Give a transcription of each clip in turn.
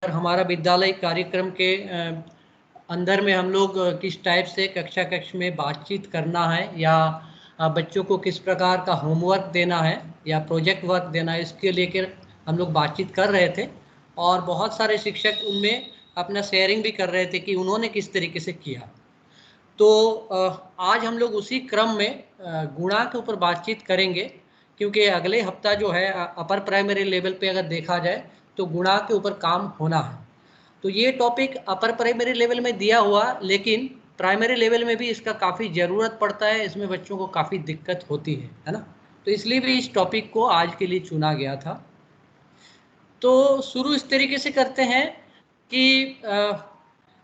हमारा विद्यालय कार्यक्रम के अंदर में हम लोग किस टाइप से कक्षा कक्ष में बातचीत करना है या बच्चों को किस प्रकार का होमवर्क देना है या प्रोजेक्ट वर्क देना है, इसके लेकर हम लोग बातचीत कर रहे थे। और बहुत सारे शिक्षक उनमें अपना शेयरिंग भी कर रहे थे कि उन्होंने किस तरीके से किया। तो आज हम लोग उसी क्रम में गुणा के ऊपर बातचीत करेंगे, क्योंकि अगले हफ्ता जो है अपर प्राइमरी लेवल पे अगर देखा जाए तो गुणा के ऊपर काम होना है। तो ये टॉपिक अपर प्राइमरी लेवल में दिया हुआ, लेकिन प्राइमरी लेवल में भी इसका काफ़ी ज़रूरत पड़ता है, इसमें बच्चों को काफ़ी दिक्कत होती है ना। तो इसलिए भी इस टॉपिक को आज के लिए चुना गया था। तो शुरू इस तरीके से करते हैं कि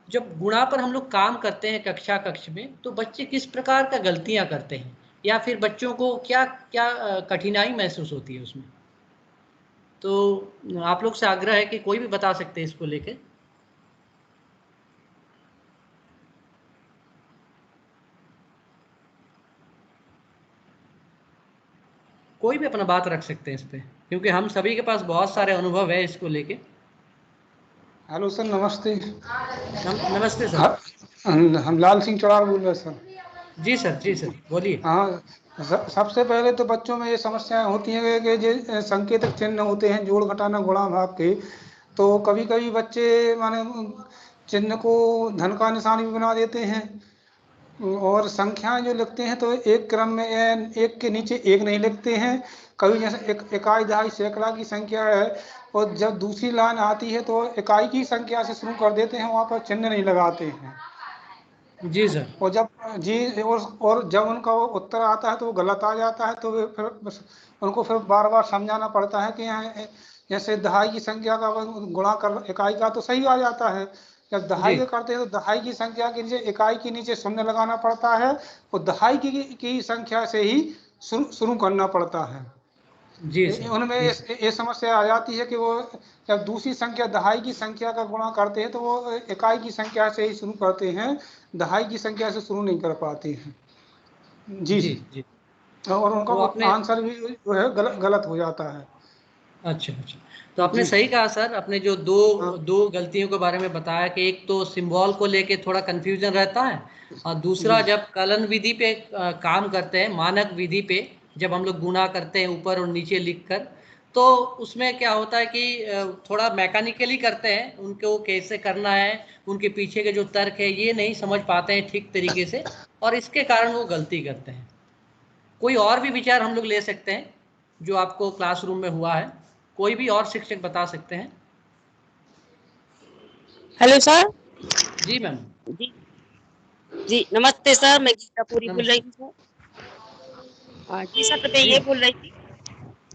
जब गुणा पर हम लोग काम करते हैं कक्षा कक्ष में, तो बच्चे किस प्रकार का गलतियां करते हैं या फिर बच्चों को क्या क्या कठिनाई महसूस होती है उसमें। तो आप लोग से आग्रह है कि कोई भी बता सकते हैं इसको लेके। कोई भी अपना बात रख सकते हैं इस पे, क्योंकि हम सभी के पास बहुत सारे अनुभव है इसको लेके। हेलो सर, नमस्ते। नमस्ते सर। हम लाल सिंह चौड़ार बोल रहे हैं सर। जी सर, जी सर, बोलिए। हाँ, सबसे पहले तो बच्चों में ये समस्याएं होती हैं कि जो संकेतक चिन्ह होते हैं, जोड़ घटाना गुणा भाग के, तो कभी कभी बच्चे माने चिन्ह को धन का निशान भी बना देते हैं और संख्याएं जो लिखते हैं तो एक क्रम में एक के नीचे एक नहीं लिखते हैं। कभी जैसे इकाई दहाई सैकड़ा की संख्या है और जब दूसरी लाइन आती है तो इकाई की संख्या से शुरू कर देते हैं, वहाँ पर चिन्ह नहीं लगाते हैं। जी सर। और जब जी और जब उनका वो उत्तर आता है तो वो गलत आ जाता है, तो फिर उनको फिर बार बार समझाना पड़ता है कि यहाँ जैसे दहाई की संख्या का गुणा कर इकाई का तो सही आ जाता है। जब दहाई जी का करते हैं तो दहाई की संख्या के नीचे इकाई के नीचे शून्य लगाना पड़ता है और दहाई की संख्या से ही शुरू करना पड़ता है। जी सर। उनमें जी सर। ये समस्या आ जाती है कि वो जब दूसरी संख्या दहाई की संख्या का गुणा करते हैं तो वो इकाई की संख्या से ही शुरू करते हैं, दहाई की संख्या से शुरू नहीं कर पाते हैं। जी जी सर। जी। और उनका तो आपने आंसर भी जो है गलत हो जाता है। अच्छा अच्छा, तो आपने जी सही कहा सर। आपने जो दो हाँ दो गलतियों के बारे में बताया कि एक तो सिंबल को लेके थोड़ा कंफ्यूजन रहता है, और दूसरा जी जब कलन विधि पे काम करते हैं, मानक विधि पे जब हम लोग गुणा करते हैं ऊपर और नीचे लिखकर, तो उसमें क्या होता है कि थोड़ा मैकेनिकली करते हैं, उनको कैसे करना है, उनके पीछे के जो तर्क है ये नहीं समझ पाते हैं ठीक तरीके से, और इसके कारण वो गलती करते हैं। कोई और भी विचार हम लोग ले सकते हैं जो आपको क्लासरूम में हुआ है, कोई भी और शिक्षक बता सकते हैं। Hello sir. जी मैम। जी जी, नमस्ते सर, मैं गीता पूरी बोल नमस्ते। रही हूँ। जी सर, तो मैं जी ये बोल रही थी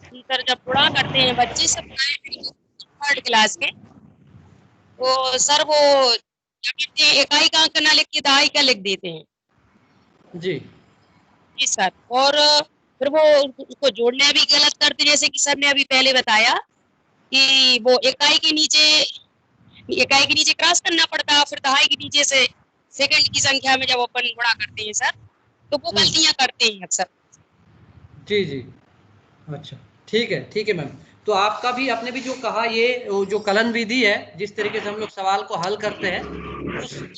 कि सर जब गुणा करते हैं बच्चे सब थर्ड क्लास के, तो सर वो क्या कहते हैं, इकाई का अंक ना लिख के दहाई का लिख देते हैं। जी जी सर। और फिर वो उसको जोड़ने भी गलत करते, जैसे कि सर ने अभी पहले बताया कि वो इकाई के नीचे क्रॉस करना पड़ता है, फिर दहाई के नीचे से सेकंड की संख्या में जब अपन गुणा करते हैं सर, तो वो गलतियां करते हैं अक्सर। जी जी। अच्छा, ठीक है मैम। तो आपका भी, आपने भी जो कहा, ये वो जो कलन विधि है, जिस तरीके से हम लोग सवाल को हल करते हैं,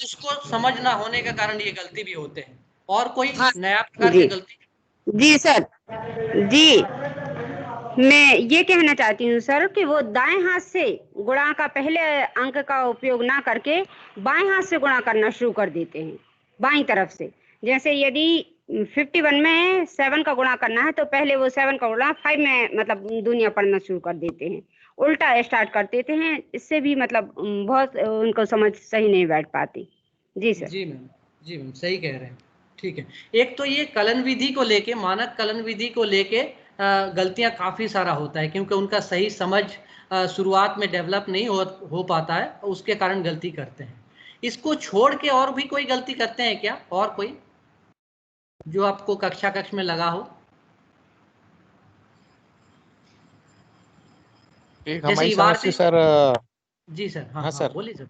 उसको समझ ना होने के कारण ये गलती भी होते हैं। और कोई हाँ नया प्रकार की जी गलती? जी सर। जी, मैं ये कहना चाहती हूँ सर कि वो दाएं हाथ से गुणा का पहले अंक का उपयोग ना करके बाएं हाथ से गुणा करना शुरू कर देते हैं, बाईं तरफ से। जैसे यदि 51 में 7 का गुणा करना है तो पहले वो 7 का गुणा 5 में मतलब दुनिया पढ़ना शुरू कर देते हैं, उल्टा स्टार्ट कर देते हैं। इससे भी मतलब बहुत उनको समझ सही नहीं बैठ पाती। जी सर। जी मैम। जी मैम, सही कह रहे हैं। ठीक है। एक तो ये कलन विधि को लेके, मानक कलन विधि को लेके गलतियां काफ़ी सारा होता है, क्योंकि उनका सही समझ शुरुआत में डेवलप नहीं हो पाता है, उसके कारण गलती करते हैं। इसको छोड़ के और भी कोई गलती करते हैं क्या, और कोई जो आपको कक्षा कक्ष में लगा हो? एक जैसे हमारी समस्या इबारती। सर। जी सर, हाँ हाँ हाँ, सर, बोलिए सर।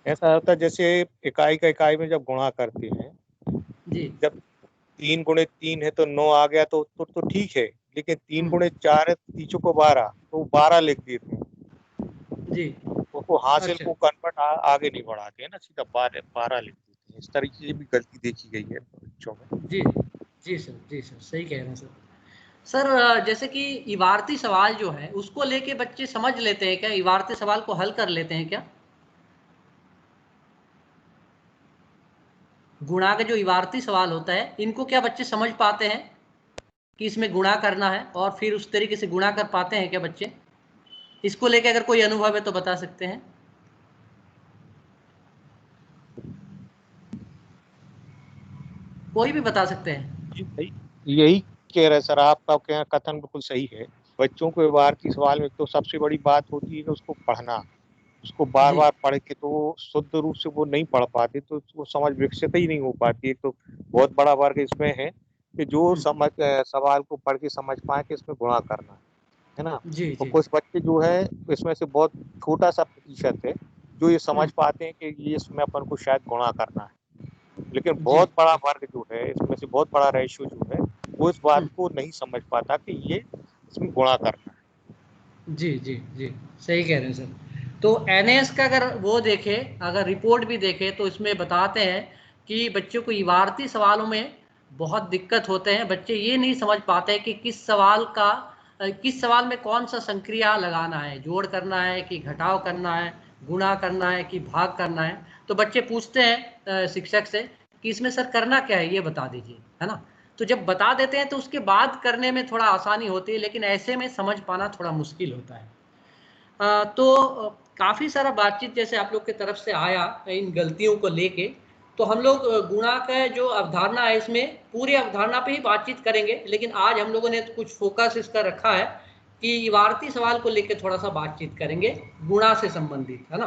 ऐसा होता है जैसे इकाई का इकाई में जब गुणा करते हैं, जी। जब 3 × 3 है तो 9 आ गया तो ठीक है, लेकिन 3 × 4 है तो तीसों को 12, तो 12 लिख देते हैं। जी वो हासिल अच्छा। को कन्वर्ट आगे नहीं बढ़ाते हैं ना, सीधा 12 लिख देते हैं। इस तरीके की भी गलती देखी गई है बच्चों में। जी जी सर, जी सर, सही कह रहे हैं सर। सर जैसे कि इबारती सवाल जो है उसको लेके बच्चे समझ लेते हैं क्या, इबारती सवाल को हल कर लेते हैं क्या? गुणा का जो इबारती सवाल होता है इनको क्या बच्चे समझ पाते हैं कि इसमें गुणा करना है और फिर उस तरीके से गुणा कर पाते हैं क्या बच्चे? इसको लेके अगर कोई अनुभव है तो बता सकते हैं। कोई भी बता सकते हैं। जी भाई, यही कह रहे सर, आपका कथन बिल्कुल सही है। बच्चों को इबारती सवाल में तो सबसे बड़ी बात होती है कि उसको पढ़ना, उसको बार जी बार पढ़ के तो वो शुद्ध रूप से वो नहीं पढ़ पाते, तो वो समझ विकसित ही नहीं हो पाती। एक तो बहुत बड़ा वर्ग इसमें है कि जो समझ सवाल को पढ़ के समझ पाए कि इसमें गुणा करना है ना। जी तो जी कुछ बच्चे जो है, इसमें से बहुत छोटा सा प्रतिशत है जो ये समझ पाते हैं कि ये इसमें अपन को शायद गुणा करना है। लेकिन जी बहुत बड़ा वर्ग जो है, इसमें से बहुत बड़ा रेशियो जो है, वो इस बात हम्म, को नहीं समझ पाता कि ये इसमें गुणा करना है। जी जी जी, सही कह रहे हैं सर। तो एनएस का अगर वो देखे, अगर रिपोर्ट भी देखे तो इसमें बताते हैं कि बच्चों को इबारती सवालों में बहुत दिक्कत होते हैं। बच्चे ये नहीं समझ पाते कि किस सवाल का किस सवाल में कौन सा संक्रिया लगाना है, जोड़ करना है कि घटाव करना है, गुणा करना है कि भाग करना है। तो बच्चे पूछते हैं शिक्षक से कि इसमें सर करना क्या है, ये बता दीजिए, है ना। तो जब बता देते हैं तो उसके बाद करने में थोड़ा आसानी होती है, लेकिन ऐसे में समझ पाना थोड़ा मुश्किल होता है। तो काफ़ी सारा बातचीत जैसे आप लोग की तरफ से आया इन गलतियों को लेके, तो हम लोग गुणा का जो अवधारणा है इसमें पूरी अवधारणा पे ही बातचीत करेंगे, लेकिन आज हम लोगों ने कुछ फोकस इसका रखा है कि इबारती सवाल को लेके थोड़ा सा बातचीत करेंगे गुणा से संबंधित, है ना।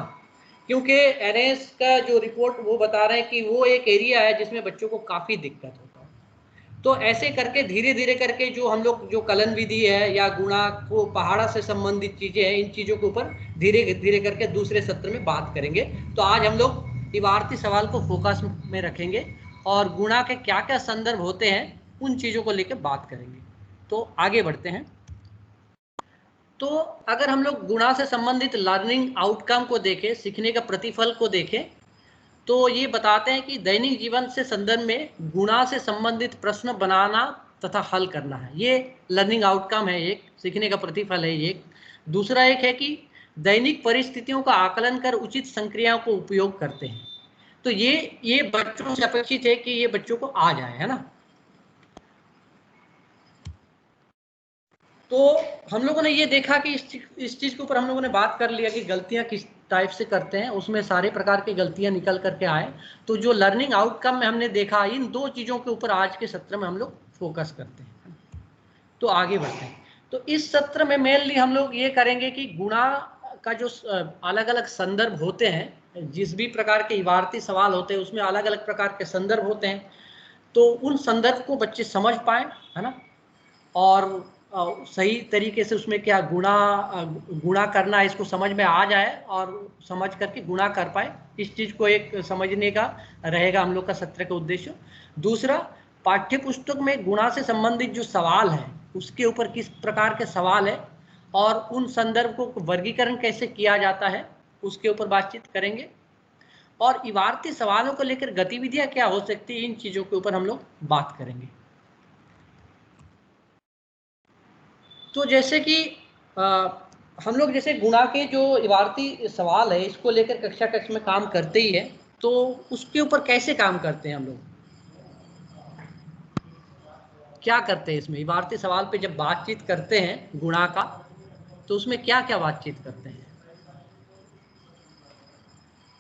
क्योंकि एनएस का जो रिपोर्ट वो बता रहे हैं कि वो एक एरिया है जिसमें बच्चों को काफ़ी दिक्कत होता है। तो ऐसे करके धीरे धीरे करके जो हम लोग जो कलन विधि है या गुणा को पहाड़ा से संबंधित चीजें हैं, इन चीजों के ऊपर धीरे धीरे करके दूसरे सत्र में बात करेंगे। तो आज हम लोग इबारती सवाल को फोकस में रखेंगे और गुणा के क्या क्या संदर्भ होते हैं उन चीजों को लेकर बात करेंगे। तो आगे बढ़ते हैं। तो अगर हम लोग गुणा से संबंधित लर्निंग आउटकम को देखें, सीखने का प्रतिफल को देखें, तो ये बताते हैं कि दैनिक जीवन से संदर्भ में गुणा से संबंधित प्रश्न बनाना तथा हल करना है, ये लर्निंग आउटकम है, एक सीखने का प्रतिफल है एक। दूसरा एक है कि दैनिक परिस्थितियों का आकलन कर उचित संक्रियाओं को उपयोग करते हैं। तो ये बच्चों से अपेक्षित है कि ये बच्चों को आ जाए, है ना। तो हम लोगों ने ये देखा कि इस चीज़ के ऊपर हम लोगों ने बात कर लिया कि गलतियां किस टाइप से करते हैं, उसमें सारे प्रकार की गलतियां निकल करके आए। तो जो लर्निंग आउटकम में हमने देखा, इन दो चीज़ों के ऊपर आज के सत्र में हम लोग फोकस करते हैं। तो आगे बढ़ते हैं। तो इस सत्र में मेनली हम लोग ये करेंगे कि गुणा का जो अलग अलग संदर्भ होते हैं, जिस भी प्रकार के इबारती सवाल होते हैं उसमें अलग अलग प्रकार के संदर्भ होते हैं, तो उन संदर्भ को बच्चे समझ पाए, है ना। और सही तरीके से उसमें क्या गुणा करना है इसको समझ में आ जाए और समझ करके गुणा कर पाए, इस चीज़ को एक समझने का रहेगा हम लोग का सत्र का उद्देश्य। दूसरा, पाठ्य पुस्तक में गुणा से संबंधित जो सवाल है उसके ऊपर किस प्रकार के सवाल है और उन संदर्भ को वर्गीकरण कैसे किया जाता है उसके ऊपर बातचीत करेंगे। और इबारती सवालों को लेकर गतिविधियां क्या हो सकती है, इन चीज़ों के ऊपर हम लोग बात करेंगे। तो जैसे कि हम लोग जैसे गुणा के जो इबारती सवाल है इसको लेकर कक्षा कक्ष में काम करते ही है, तो उसके ऊपर कैसे काम करते हैं हम लोग, क्या करते हैं इसमें इबारती सवाल पे जब बातचीत करते हैं गुणा का, तो उसमें क्या क्या बातचीत करते हैं?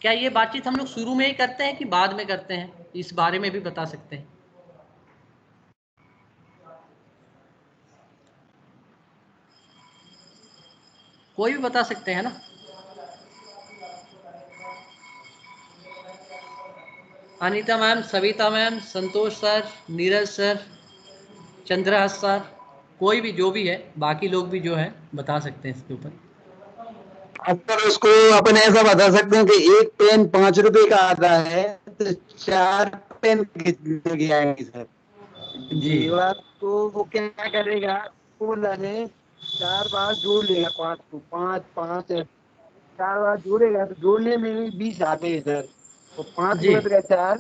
क्या ये बातचीत हम लोग शुरू में ही करते हैं कि बाद में करते हैं, इस बारे में भी बता सकते हैं। कोई भी बता सकते हैं ना। Anita ma'am, Savita ma'am, Santosh sir, Neeraj sir, Chandrahas sir, कोई भी जो भी है, बाकी लोग भी जो है बता सकते हैं इसके ऊपर। अगर उसको अपन ऐसा बता सकते हैं कि एक पेन 5 रुपए का आता है तो 4 पेन कितने आएंगे सर जी जीवा, तो वो क्या करेगा, वो लगे 4 बार जोड़ लेगा 5 को, 5 5 4 बार जोड़ेगा तो जोड़ने में भी 20 आते हैं सर। तो 5 जी। गुणित का 4,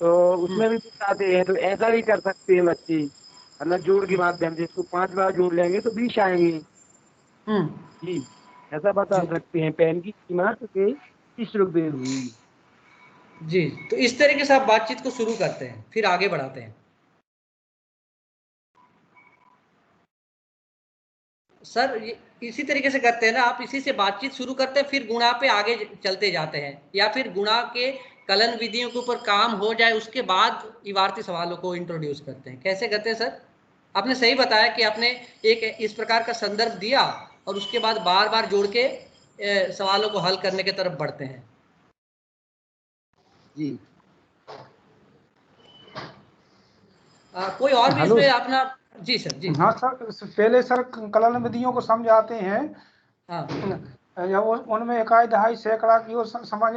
तो हम्म उसमें भी 20 आते हैं। तो ऐसा भी कर सकते हैं बच्चे, मतलब जोड़ के माध्यम से इसको 5 बार जोड़ लेंगे तो 20 आएंगे। हम्म जी, ऐसा बता जी सकते हैं। पेन की कीमत के 30 रुपये हुई। जी। तो इस तरीके से आप बातचीत को शुरू करते हैं, फिर आगे बढ़ाते हैं। सर इसी तरीके से करते हैं ना आप, इसी से बातचीत शुरू करते हैं, फिर गुणा पे आगे चलते जाते हैं, या फिर गुणा के कलन विधियों के ऊपर काम हो जाए उसके बाद इबारती सवालों को इंट्रोड्यूस करते हैं। कैसे करते हैं सर? आपने सही बताया कि आपने एक इस प्रकार का संदर्भ दिया और उसके बाद बार बार जोड़ के सवालों को हल करने की तरफ बढ़ते हैं। जी। कोई और भी हेलो। इसमें अपना? जी सर, जी। हाँ सर, पहले सर कलन विधियों को समझाते हैं। हाँ। या उनमें इकाई दहाई सैकड़ा की ओर समझ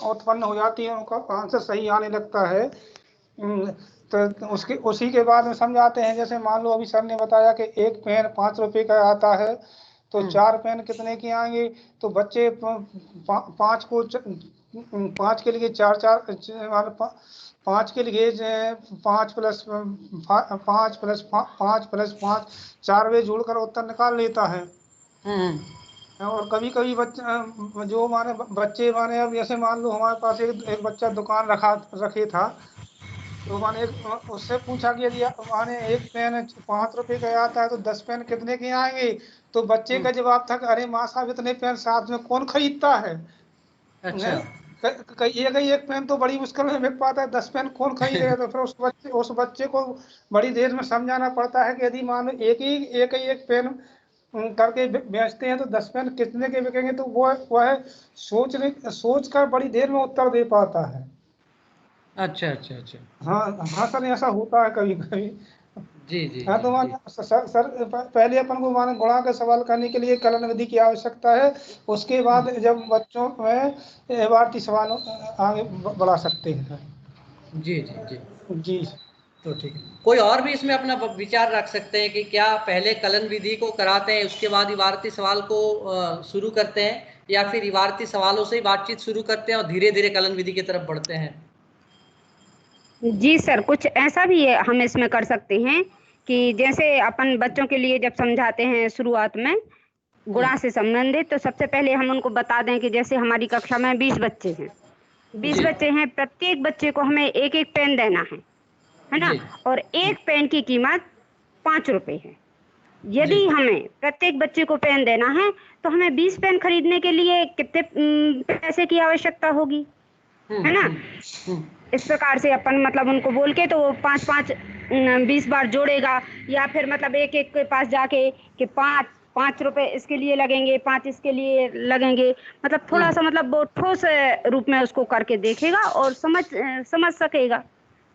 उत्पन्न हो जाती है, उनका आंसर सही आने लगता है। तो उसके उसी के बाद में समझाते हैं। जैसे मान लो अभी सर ने बताया कि एक पेन 5 रुपए का आता है, तो 4 पेन कितने के आएंगे? तो बच्चे 5 को 5 के लिए 4 5 के लिए 5 प्लस 5 प्लस 5 प्लस 5 4 वे जोड़कर उत्तर निकाल लेता है। और कभी कभी बच्चा जो माने बच्चे माने, अब जैसे मान लो हमारे पास एक बच्चा दुकान रखे था, तो माने उससे पूछा कि यदि माने एक पेन 5 रुपए का आता है तो 10 पेन कितने के आएंगे? तो बच्चे का जवाब था कि अरे माँ साहब, इतने पेन साथ में कौन खरीदता है? अच्छा। एक पेन तो बड़ी मुश्किल में मिल पाता है, 10 पेन कौन खरीदेगा? तो फिर उस बच्चे को बड़ी देर में समझाना पड़ता है कि यदि मान लो एक पेन करके बेचते हैं तो 10 पेन कितने के बिकेंगे? तो वह सोच कर बड़ी देर में उत्तर दे पाता है। अच्छा अच्छा अच्छा। हाँ हाँ सर, ऐसा होता है कभी कभी। जी जी हाँ, जी तो जी। माने सर पहले अपन को माने गुणा का सवाल करने के लिए कलन विधि की आवश्यकता है। उसके बाद जब बच्चों में इबारती सवाल आगे बढ़ा सकते हैं। जी जी जी। जी। तो ठीक है, कोई और भी इसमें अपना विचार रख सकते हैं कि क्या पहले कलन विधि को कराते हैं उसके बाद इबारती सवाल को शुरू करते हैं, या फिर इबारती सवालों से ही बातचीत शुरू करते हैं और धीरे धीरे कलन विधि की तरफ बढ़ते हैं? जी सर, कुछ ऐसा भी हम इसमें कर सकते हैं कि जैसे अपन बच्चों के लिए जब समझाते हैं शुरुआत में गुणा से संबंधित, तो सबसे पहले हम उनको बता दें कि जैसे हमारी कक्षा में 20 बच्चे हैं, 20 जी बच्चे हैं, प्रत्येक बच्चे को हमें एक एक पेन देना है ना? जी। और एक पेन की कीमत 5 रुपए है। जी। यदि हमें प्रत्येक बच्चे को पेन देना है तो हमें 20 पेन खरीदने के लिए कितने पैसे की आवश्यकता होगी, है ना? हम्म। इस प्रकार से अपन मतलब उनको बोल के तो वो 5-5 20 बार जोड़ेगा, या फिर मतलब एक एक के पास जाके कि 5 रुपए इसके लिए लगेंगे, 5 इसके लिए लगेंगे, मतलब थोड़ा सा मतलब वो ठोस रूप में उसको करके देखेगा और समझ सकेगा,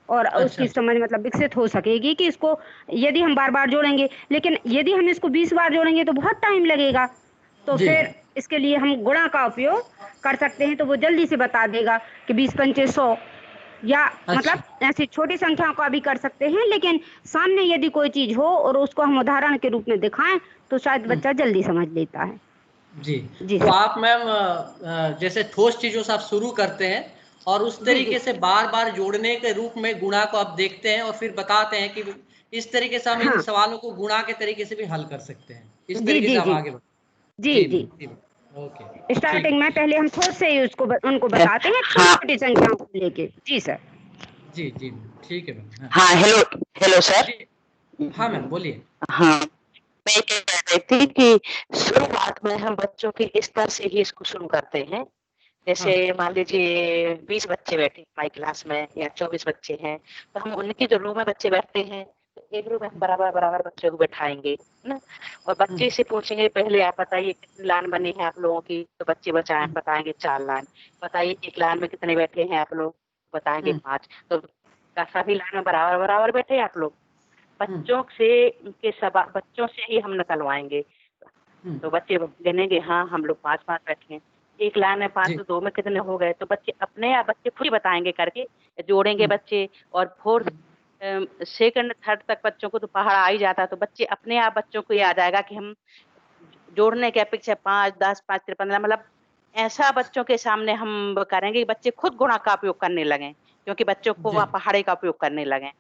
और अच्छा उसकी अच्छा। समझ मतलब विकसित हो सकेगी कि इसको यदि हम बार बार जोड़ेंगे। लेकिन यदि हम इसको 20 बार जोड़ेंगे तो बहुत टाइम लगेगा, तो जी। फिर इसके लिए हम गुणा का उपयोग कर सकते हैं, तो वो जल्दी से बता देगा कि 20 × 5 = 100, या अच्छा। मतलब ऐसी छोटी संख्याओं का भी कर सकते हैं। लेकिन सामने यदि कोई चीज हो और उसको हम उदाहरण के रूप में दिखाएं तो शायद बच्चा जल्दी समझ लेता है। जी। जी तो सर। आप मैम जैसे ठोस चीज़ों से आप शुरू करते हैं और उस जी जी तरीके से बार बार जोड़ने के रूप में गुणा को आप देखते हैं और फिर बताते हैं कि इस तरीके से हम इन हाँ। सवालों को गुणा के तरीके से भी हल कर सकते हैं। इस जी तरीके से जी आप जी आगे बढ़ते। जी जी जी। मैम, जी मैम। ओके। ठीक स्टार्टिंग है। में पहले हम ठोस से ही उनको बताते हैं, छोटी हाँ छोटी संख्याओं को लेके। जी सर। जी जी मैम, ठीक है मैम। हाँ हाँ, हेलो हेलो सर। जी। हाँ मैम, बोलिए। हाँ, मैं ये कह रही थी कि शुरुआत में हम बच्चों के स्तर से ही इसको शुरू करते हैं। हाँ। जैसे मान लीजिए 20 बच्चे बैठे हमारी क्लास में या 24 बच्चे हैं, तो हम उनकी जो रो में बच्चे बैठते हैं, तो एक रो में हम बराबर बराबर बच्चों को बैठाएंगे, है ना? और बच्चे से पूछेंगे पहले आप बताइए कितनी लाइन बनी है आप लोगों की, तो बच्चे बताएंगे 4 लाइन। बताइए एक लाइन में कितने बैठे हैं आप लोग, बताएंगे 5। तो सभी लाइन में बराबर बराबर बैठे आप लोग। बच्चों से ही हम निकलवाएंगे, तो बच्चे गिनेंगे, हाँ हम लोग 5-5 बैठे हैं। एक लाइन में 5 जी। तो 2 में कितने हो गए, तो बच्चे अपने आप बच्चे खुद ही बताएंगे करके, जोड़ेंगे बच्चे। और 4th सेकंड थर्ड तक बच्चों को तो पहाड़ आ ही जाता है, तो बच्चे अपने आप बच्चों को याद आएगा कि हम जोड़ने के अपेक्षा 5, 10, 5, 15 मतलब ऐसा बच्चों के सामने हम करेंगे कि बच्चे खुद गुणा का उपयोग करने लगे, क्योंकि बच्चों को जी। वह पहाड़े का उपयोग करने लगे।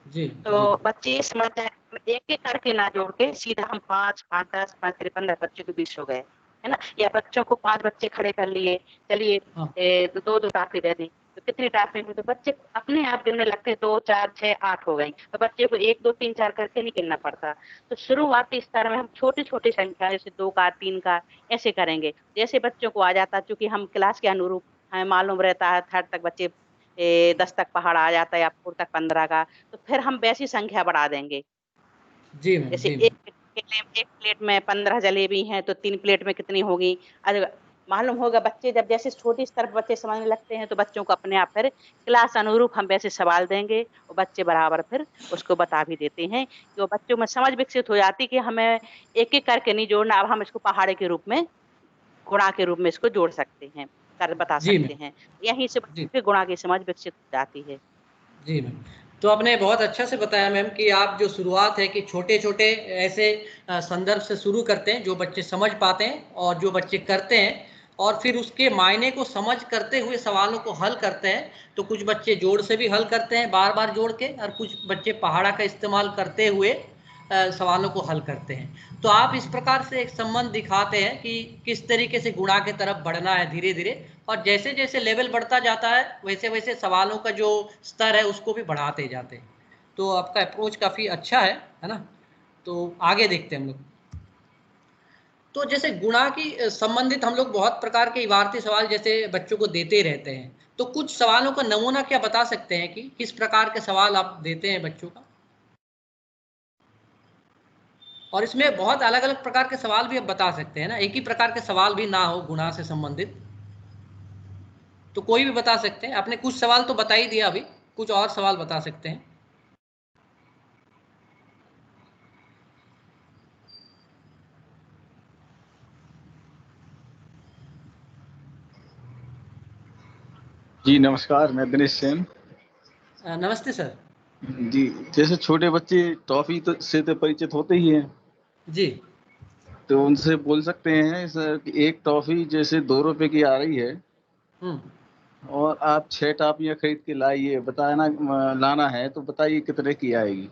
जी। तो बच्चे ये समझते हैं एक एक करके ना जोड़ के सीधा हम 5, 5, 10, 5, 15 बच्चों के बीच हो गए, है ना, या बच्चों को 5 बच्चे खड़े कर लिए, चलिए हाँ। 2-2 टाफी दे दी, तो कितनी टाफी हुई, तो बच्चे अपने आप गिनने लगते, 2, 4, 6, 8 हो गई, तो बच्चे को 1, 2, 3, 4 करके नहीं गिनना पड़ता। तो शुरुआती स्तर में हम छोटी छोटी संख्या जैसे 2 का, 3 का ऐसे करेंगे, जैसे बच्चों को आ जाता, चूंकि हम क्लास के अनुरूप हमें मालूम रहता है थर्ड तक बच्चे 10 तक पहाड़ आ जाता है या 4 तक 15 का, तो फिर हम वैसी संख्या बढ़ा देंगे। जी मैम। जैसे जी एक मैम। एक प्लेट में 15 जलेबी हैं तो 3 प्लेट में कितनी होगी। मालूम होगा बच्चे जब जैसे छोटी स्तर पर बच्चे समझने लगते हैं तो बच्चों को अपने आप फिर क्लास अनुरूप हम वैसे सवाल देंगे और बच्चे बराबर फिर उसको बता भी देते हैं कि वो बच्चों में समझ विकसित हो जाती कि हमें एक एक करके नहीं जोड़ना, अब हम इसको पहाड़े के रूप में, गुणा के रूप में इसको जोड़ सकते हैं, कर बता जी मैम। सकते हैं। यहीं से जी। बच्चों के गुणा की समझ विकसित हो जाती है। जी मैम। तो आपने बहुत अच्छा से बताया मैम कि आप जो शुरुआत है कि छोटे-छोटे ऐसे संदर्भ से शुरू करते हैं जो बच्चे समझ पाते हैं और जो बच्चे करते हैं और फिर उसके मायने को समझ करते हुए सवालों को हल करते हैं। तो कुछ बच्चे जोड़ से भी हल करते हैं बार-बार जोड़ के और कुछ बच्चे पहाड़ा का इस्तेमाल करते हुए सवालों को हल करते हैं। तो आप इस प्रकार से एक संबंध दिखाते हैं कि किस तरीके से गुणा की तरफ बढ़ना है धीरे-धीरे और जैसे-जैसे लेवल बढ़ता जाता है वैसे-वैसे सवालों का जो स्तर है उसको भी बढ़ाते जाते हैं। तो आपका अप्रोच काफ़ी अच्छा है ना? तो आगे देखते हैं हम लोग। तो जैसे गुणा की संबंधित हम लोग बहुत प्रकार के इबारती सवाल जैसे बच्चों को देते रहते हैं। तो कुछ सवालों का नमूना क्या बता सकते हैं कि किस प्रकार के सवाल आप देते हैं बच्चों का? और इसमें बहुत अलग-अलग प्रकार के सवाल भी आप बता सकते हैं ना, एक ही प्रकार के सवाल भी ना हो गुणा से संबंधित। तो कोई भी बता सकते हैं। आपने कुछ सवाल तो बता ही दिया अभी, कुछ और सवाल बता सकते हैं। जी नमस्कार, मैं दिनेश सेन। नमस्ते सर। जी, जैसे छोटे बच्चे टॉफ़ी तो से तो परिचित होते ही हैं, जी। तो उनसे बोल सकते हैं सर कि एक टॉफ़ी जैसे ₹2 की आ रही है हुँ। और आप 6 टॉफ़ियाँ खरीद के लाइए, लाना है तो बताइए कितने की आएगी?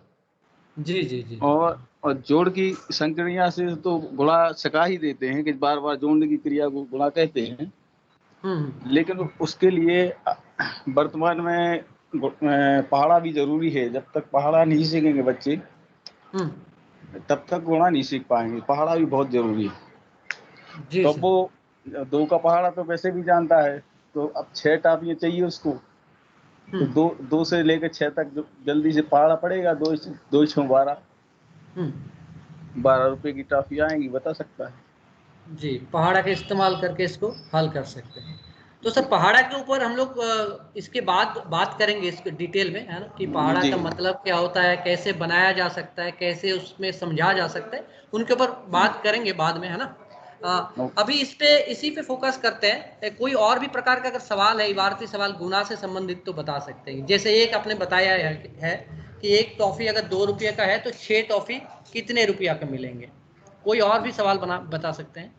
जी, जी, जी, जी। और जोड़ की संक्रिया से तो गुणा सिखा ही देते हैं कि बार-बार जोड़ने की क्रिया को गुणा कहते हैं। हुँ, हुँ। लेकिन उसके लिए वर्तमान में पहाड़ा भी ज़रूरी है। जब तक पहाड़ा नहीं सीखेंगे बच्चे, हुँ। तब तक गुणा नहीं सीख पाएँगे। पहाड़ा भी बहुत ज़रूरी है। जी तो सर। वो 2 का पहाड़ा तो वैसे भी जानता है, तो अब 6 टाँपियाँ चाहिए उसको। हुँ। तो 2 से लेकर 6 तक जो जल्दी से पहाड़ा पड़ेगा, 2 छूं 12, हुँ। ₹12 की टॉफ़ी आएँगी, बता सकता है। जी, पहाड़ा का इस्तेमाल करके इसको हल कर सकते हैं। तो सर जी। पहाड़ा के ऊपर हम लोग इसके बाद बात करेंगे इसको डिटेल में, है ना? कि पहाड़ा जी। का मतलब क्या होता है, कैसे बनाया जा सकता है, कैसे उसमें समझा जा सकता है, उनके ऊपर बात करेंगे बाद में, है ना? अभी इसी पे फ़ोकस करते हैं। कोई और भी प्रकार का अगर सवाल है, इबारती सवाल गुणा से संबंधित तो बता सकते हैं। जैसे एक आपने बताया है कि एक टॉफ़ी अगर ₹2 का है तो 6 टॉफ़ी कितने रुपया का मिलेंगे? कोई और भी सवाल बता सकते हैं?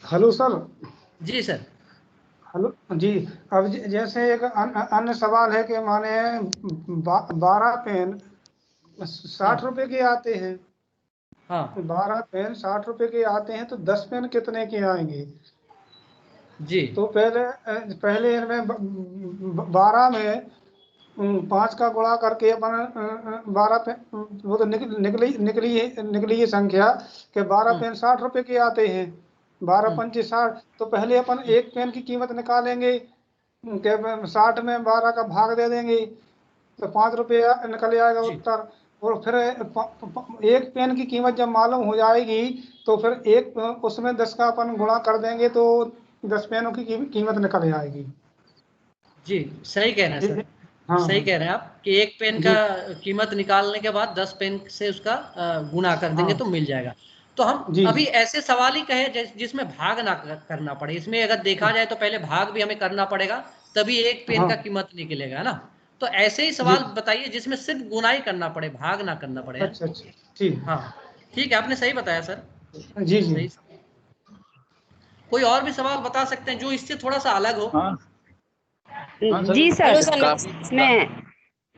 Hello sir. जी सर। हेलो जी। अब जैसे एक अन्य सवाल है कि माने 12 पेन हाँ। 60 के आते हैं। हाँ। 12 पेन 60 के आते हैं तो 10 पेन कितने के आएंगे? जी। तो पहले इनमें 12 में 5 का गुणा करके अपन 12 पे वो तो निकली ये संख्या कि 12 पेन 60 के आते हैं। 12 पंचे 60, तो पहले अपन एक पेन की कीमत निकालेंगे कि 60 में 12 का भाग दे देंगे तो ₹5 निकल जाएगा जी। उत्तर। और फिर एक पेन की कीमत जब मालूम हो जाएगी तो फिर उसमें 10 का अपन गुणा कर देंगे तो 10 पेनों की कीमत निकल जाएगी। जी, सही कह रहे हैं सर। हाँ सही हाँ कह रहे हैं आप कि एक पेन का जी कीमत निकालने के बाद 10 पेन से उसका गुणा कर देंगे हाँ तो मिल जाएगा। तो हम जी अभी ऐसे सवाल ही कहें जिसमें भाग ना करना पड़े। इसमें अगर देखा जाए तो पहले भाग भी हमें करना पड़ेगा, तभी एक पेन हाँ का कीमत निकलेगा, है ना? तो तो ऐसे ही सवाल बताइए जिसमें सिर्फ गुनाई करना पड़े, भाग ना करना पड़े। अच्छा अच्छा, ठीक। हाँ ठीक है, आपने सही बताया सर। जी जी। सही। कोई और भी सवाल बता सकते हैं जो इससे थोड़ा सा अलग हो? हाँ जी सर, काफी मैं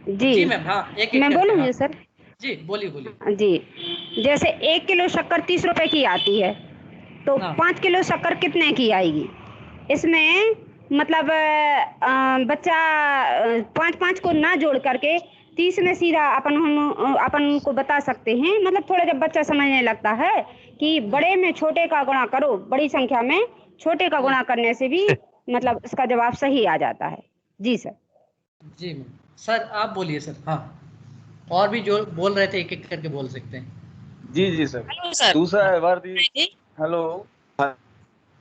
जी मैम। हाँ एक मैं करके। बोलूँ हाँ जी सर? जी बोलिए बोलिए। जी, जैसे 1 किलो शक्कर 30 रुपए की आती है, तो हाँ 5 किलो शक्कर कितने की आएगी? इसमें मतलब बच्चा 5-5 को ना जोड़ करके 30 में सीधा अपन को बता सकते हैं। मतलब थोड़ा जब बच्चा समझने लगता है कि बड़े में छोटे का गुणा करो, बड़ी संख्या में छोटे का गुणा करने से भी मतलब इसका जवाब सही आ जाता है। जी सर। जी मैम। सर आप बोलिए सर। हाँ और भी जो बोल रहे थे एक एक करके बोल सकते हैं। जी जी सर। Hello sir. दूसरा है भारती। जी हेलो।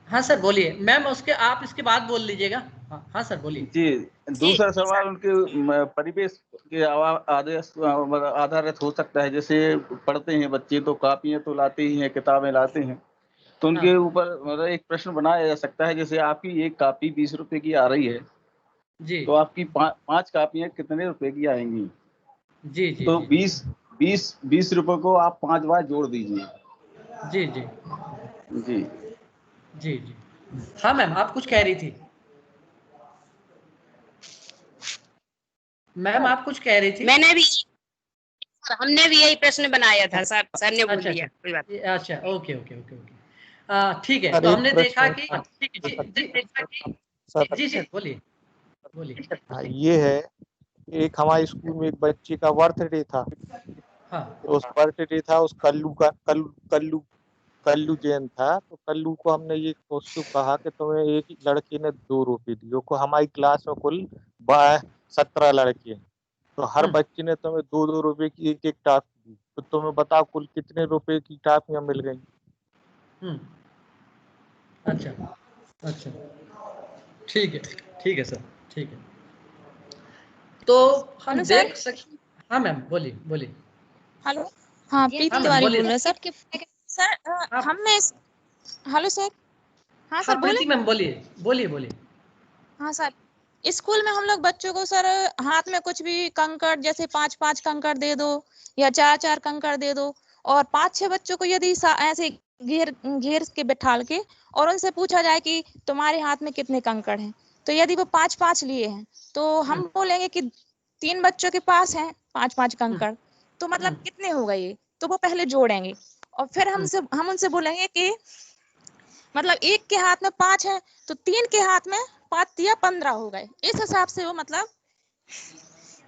हाँ सर बोलिए मैम, उसके आप इसके बाद बोल लीजिएगा। हाँ हाँ सर बोलिए। जी, दूसरा जी सवाल उनके परिवेश के आदेश आधारित हो सकता है। जैसे पढ़ते हैं बच्चे तो कापियां तो लाते ही हैं, किताबें लाते हैं, तो हाँ उनके ऊपर मतलब एक प्रश्न बनाया जा सकता है। जैसे आपकी एक कापी 20 रुपए की आ रही है, जी तो आपकी 5 कापियां कितने रुपए की आएंगी? जी जी तो जी 20 रुपए को आप 5 बार जोड़ दीजिए। जी जी जी जी जी। हाँ मैम आप कुछ कह रही थी। मैम आप कुछ कह रही थी। मैंने भी, हमने भी यही प्रश्न बनाया था सर, सर ने बोल अच्छा दिया, अच्छा। कोई बात अच्छा ओके ओके ओके ओके। ठीक है, सर तो एक हमने देखा प्रश्न कि था जी सर। जी बोलिए बोलिए। हाँ, ये है कि एक हमारे स्कूल में एक बच्चे का बर्थडे था। हाँ तो उस बर्थडे था, उस कल्लू जैन था। तो कल्लू को हमने ये उसको कहा कि तुम्हें एक लड़के ने 2 रुपए दिए को, हमारी क्लास में कुल 17 लड़के हैं, तो हर बच्चे ने तुम्हें 2-2 रुपए की एक एक टॉफी दी। तो तुम्हें बताओ कुल कितने रुपए की टॉफियां मिल गई? अच्छा अच्छा। ठीक है सर, ठीक है। तो हम हेलो सर। देख सकते। हाँ मैम बोलिए बोलिए। हेलो। हाँ, प्रीति हाँ मैम तिवारी बोलिए। बोल रहे हैं सर। सर आप हमने हेलो सर। हाँ हाँ सर बोले। प्रीति मैम बोलिए बोलिए बोलिए। हाँ सर, स्कूल में हम लोग बच्चों को सर हाथ में कुछ भी कंकड़, जैसे 5-5 कंकड़ दे दो या 4-4 कंकड़ दे दो, और 5-6 बच्चों को यदि ऐसे घेर घेर के बैठाल के और उनसे पूछा जाए कि तुम्हारे हाथ में कितने कंकड़ हैं, तो यदि वो 5-5 लिए हैं तो हम बोलेंगे कि 3 बच्चों के पास हैं 5-5 कंकड़, तो मतलब कितने हो गए ये, तो वो पहले जोड़ेंगे और फिर हम उनसे बोलेंगे कि मतलब एक के हाथ में 5 है तो 3 के हाथ में 5 या 15 हो गए। इस हिसाब से वो मतलब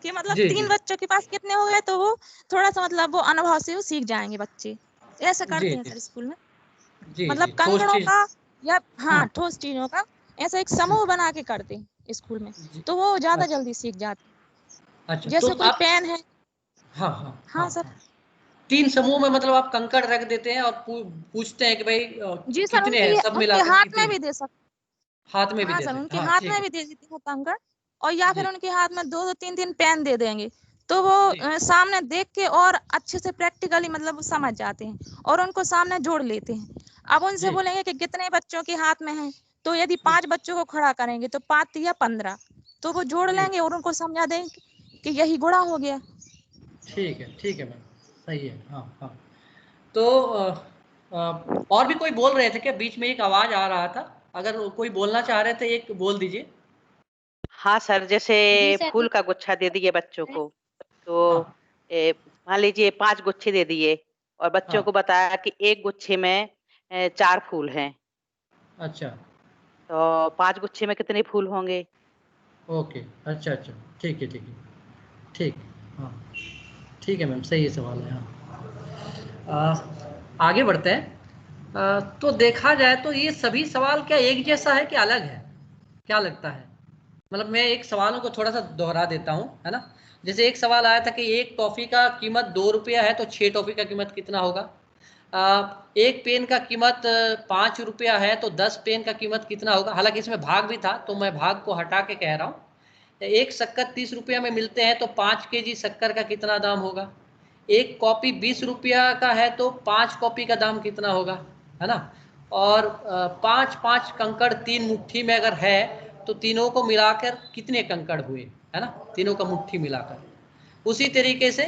कि मतलब जी 3 जी बच्चों के पास कितने हो गए, तो वो थोड़ा सा मतलब वो अनुभव से वो सीख जाएंगे बच्चे। ऐसा जी करते हैं जी सर स्कूल में। जी मतलब जी ठोस कंकड़ों चीज। का या हाँ ठोस चीजों का ऐसा एक समूह बना के करते हैं स्कूल में, जी तो वो ज्यादा अच्छा जल्दी सीख जाते अच्छा। हैं। तो जैसे कोई आप पेन है। हाँ हाँ हाँ हाँ सर। हाँ 3 समूह में मतलब आप कंकड़ रख देते हैं और पूछते हैं कि भाई जी सर, कितने उनके हैं, सब उनके मिलाकर हाथ कितने में भी हैं? दे सकते। हाथ में भी हाँ दे सर, सकते उनके हैं। हाँ हाथ ठीक में है। भी दे देती हूँ कंकड़, और या फिर जी उनके हाथ में 2-2 3-3 पेन दे देंगे, तो वो जी सामने देख के और अच्छे से प्रैक्टिकली मतलब वो समझ जाते हैं और उनको सामने जोड़ लेते हैं। अब उनसे जी बोलेंगे कि कितने बच्चों के हाथ में है, तो यदि 5 बच्चों को खड़ा करेंगे तो 5 या 15, तो वो जोड़ जी लेंगे और उनको समझा देंगे कि यही गुणा हो गया। ठीक है मैम, सही है। हाँ हाँ। तो और भी कोई बोल रहे थे क्या? बीच में एक आवाज आ रहा था, अगर कोई बोलना चाह रहे थे एक बोल दीजिए। हाँ सर, जैसे फूल का गुच्छा दे दिए बच्चों को, हाँ तो मान लीजिए 5 गुच्छे दे दिए और बच्चों हाँ को बताया कि एक गुच्छे में 4 फूल हैं, अच्छा तो 5 गुच्छे में कितने फूल होंगे? ओके अच्छा अच्छा। ठीक है ठीक है ठीक। हाँ ठीक है मैम, सही है सवाल है। हाँ आगे बढ़ते हैं। तो देखा जाए तो ये सभी सवाल क्या एक जैसा है कि अलग है? क्या लगता है? मतलब मैं एक सवालों को थोड़ा सा दोहरा देता हूँ, है ना। जैसे एक सवाल आया था कि एक टॉफी का कीमत 2 रुपया है तो 6 टॉफी का कीमत कितना होगा? एक पेन का कीमत 5 रुपया है तो 10 पेन का कीमत कितना होगा? हालांकि इसमें भाग भी था तो मैं भाग को हटा के कह रहा हूँ। एक शक्कर 30 रुपया में मिलते हैं तो 5 केजी शक्कर का कितना दाम होगा? एक कॉपी 20 रुपया का है तो 5 कॉपी का दाम कितना होगा, है ना। और 5-5 कंकड़ 3 मुट्ठी में अगर है तो तीनों को मिलाकर कितने कंकड़ हुए? है ना, तीनों का मुट्ठी मिलाकर। उसी तरीके से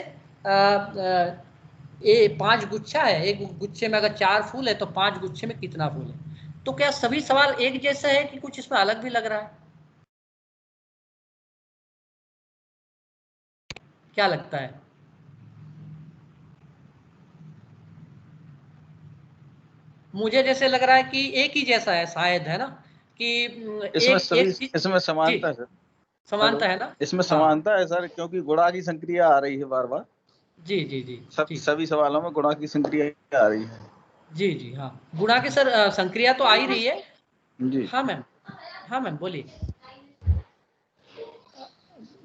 ये 5 गुच्छा है, एक गुच्छे में अगर 4 फूल है तो 5 गुच्छे में कितना फूल है। तो क्या सभी सवाल एक जैसा है कि कुछ इसमें अलग भी लग रहा है? क्या लगता है? मुझे जैसे लग रहा है कि एक ही जैसा है शायद, है ना, कि इसमें एक सभी चीज। इसमें समानता है जी, सर। समानता हेलो, है ना? इसमें हाँ, समानता है सर, क्योंकि गुणा की संक्रिया आ रही है बार बार। जी जी जी जी सभी सवालों में गुणा की संक्रिया आ रही है। जी जी। हाँ, गुणा के सर संक्रिया तो आ ही रही है। जी हाँ मैम, हाँ मैम बोलिए।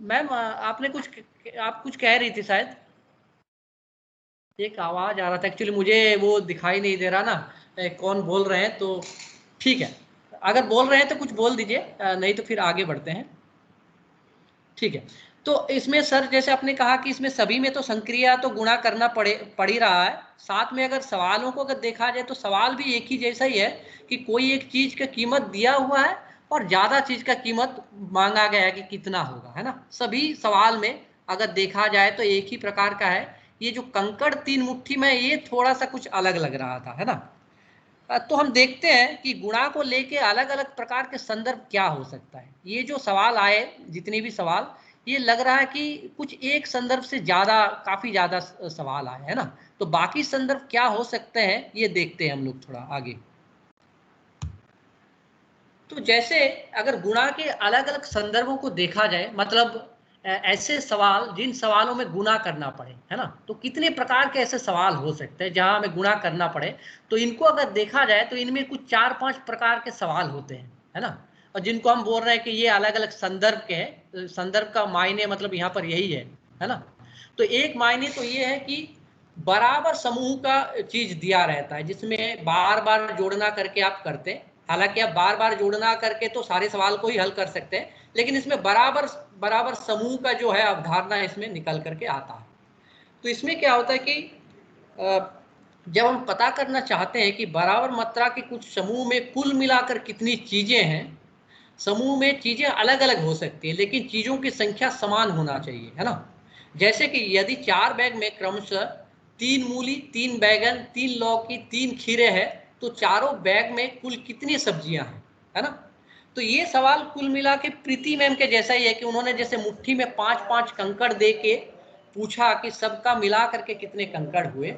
मैम आपने आप कुछ कह रही थी शायद, एक आवाज आ रहा था। एक्चुअली मुझे वो दिखाई नहीं दे रहा ना कौन बोल रहे हैं, तो ठीक है, अगर बोल रहे हैं तो कुछ बोल दीजिए, नहीं तो फिर आगे बढ़ते हैं। ठीक है, तो इसमें सर जैसे आपने कहा कि इसमें सभी में तो संक्रिया तो गुणा करना पड़ ही रहा है। साथ में अगर सवालों को अगर देखा जाए तो सवाल भी एक ही जैसा ही है कि कोई एक चीज का कीमत दिया हुआ है और ज्यादा चीज का कीमत मांगा गया है कि कितना होगा, है ना। सभी सवाल में अगर देखा जाए तो एक ही प्रकार का है। ये जो कंकड़ 3 मुट्ठी में, ये थोड़ा सा कुछ अलग लग रहा था, है ना। तो हम देखते हैं कि गुणा को लेके अलग अलग प्रकार के संदर्भ क्या हो सकता है। ये जो सवाल आए, जितने भी सवाल, ये लग रहा है कि कुछ एक संदर्भ से ज्यादा, काफी ज्यादा सवाल आए, है ना। तो बाकी संदर्भ क्या हो सकते हैं ये देखते हैं हम लोग थोड़ा आगे। तो जैसे अगर गुणा के अलग अलग संदर्भों को देखा जाए, मतलब ऐसे सवाल जिन सवालों में गुणा करना पड़े, है ना, तो कितने प्रकार के ऐसे सवाल हो सकते हैं जहां हमें गुणा करना पड़े। तो इनको अगर देखा जाए तो इनमें कुछ 4-5 प्रकार के सवाल होते हैं, है ना। और जिनको हम बोल रहे हैं कि ये अलग अलग संदर्भ के हैं। संदर्भ का मायने मतलब यहाँ पर यही है ना। तो एक मायने तो ये है कि बराबर समूह का चीज दिया रहता है, जिसमें बार बार जोड़ना करके आप करते हैं। हालांकि आप बार बार जोड़ना करके तो सारे सवाल को ही हल कर सकते हैं, लेकिन इसमें बराबर बराबर समूह का जो है अवधारणा इसमें निकल करके आता है। तो इसमें क्या होता है कि जब हम पता करना चाहते हैं कि बराबर मात्रा के कुछ समूह में कुल मिलाकर कितनी चीजें हैं। समूह में चीजें अलग अलग हो सकती है, लेकिन चीजों की संख्या समान होना चाहिए, है ना। जैसे कि यदि 4 बैग में क्रमशः 3 मूली, 3 बैगन, 3 लौकी, 3 खीरे है, तो चारों बैग में कुल कितनी सब्जियां हैं, है ना। तो ये सवाल कुल मिला के प्रीति मैम के जैसा ही है कि उन्होंने जैसे मुट्ठी में 5-5 कंकड़ दे के पूछा कि सबका मिला करके कितने कंकड़ हुए,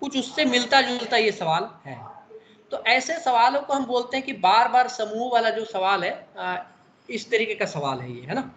कुछ उससे मिलता जुलता ये सवाल है। तो ऐसे सवालों को हम बोलते हैं कि बार बार समूह वाला जो सवाल है, इस तरीके का सवाल है ये, है ना।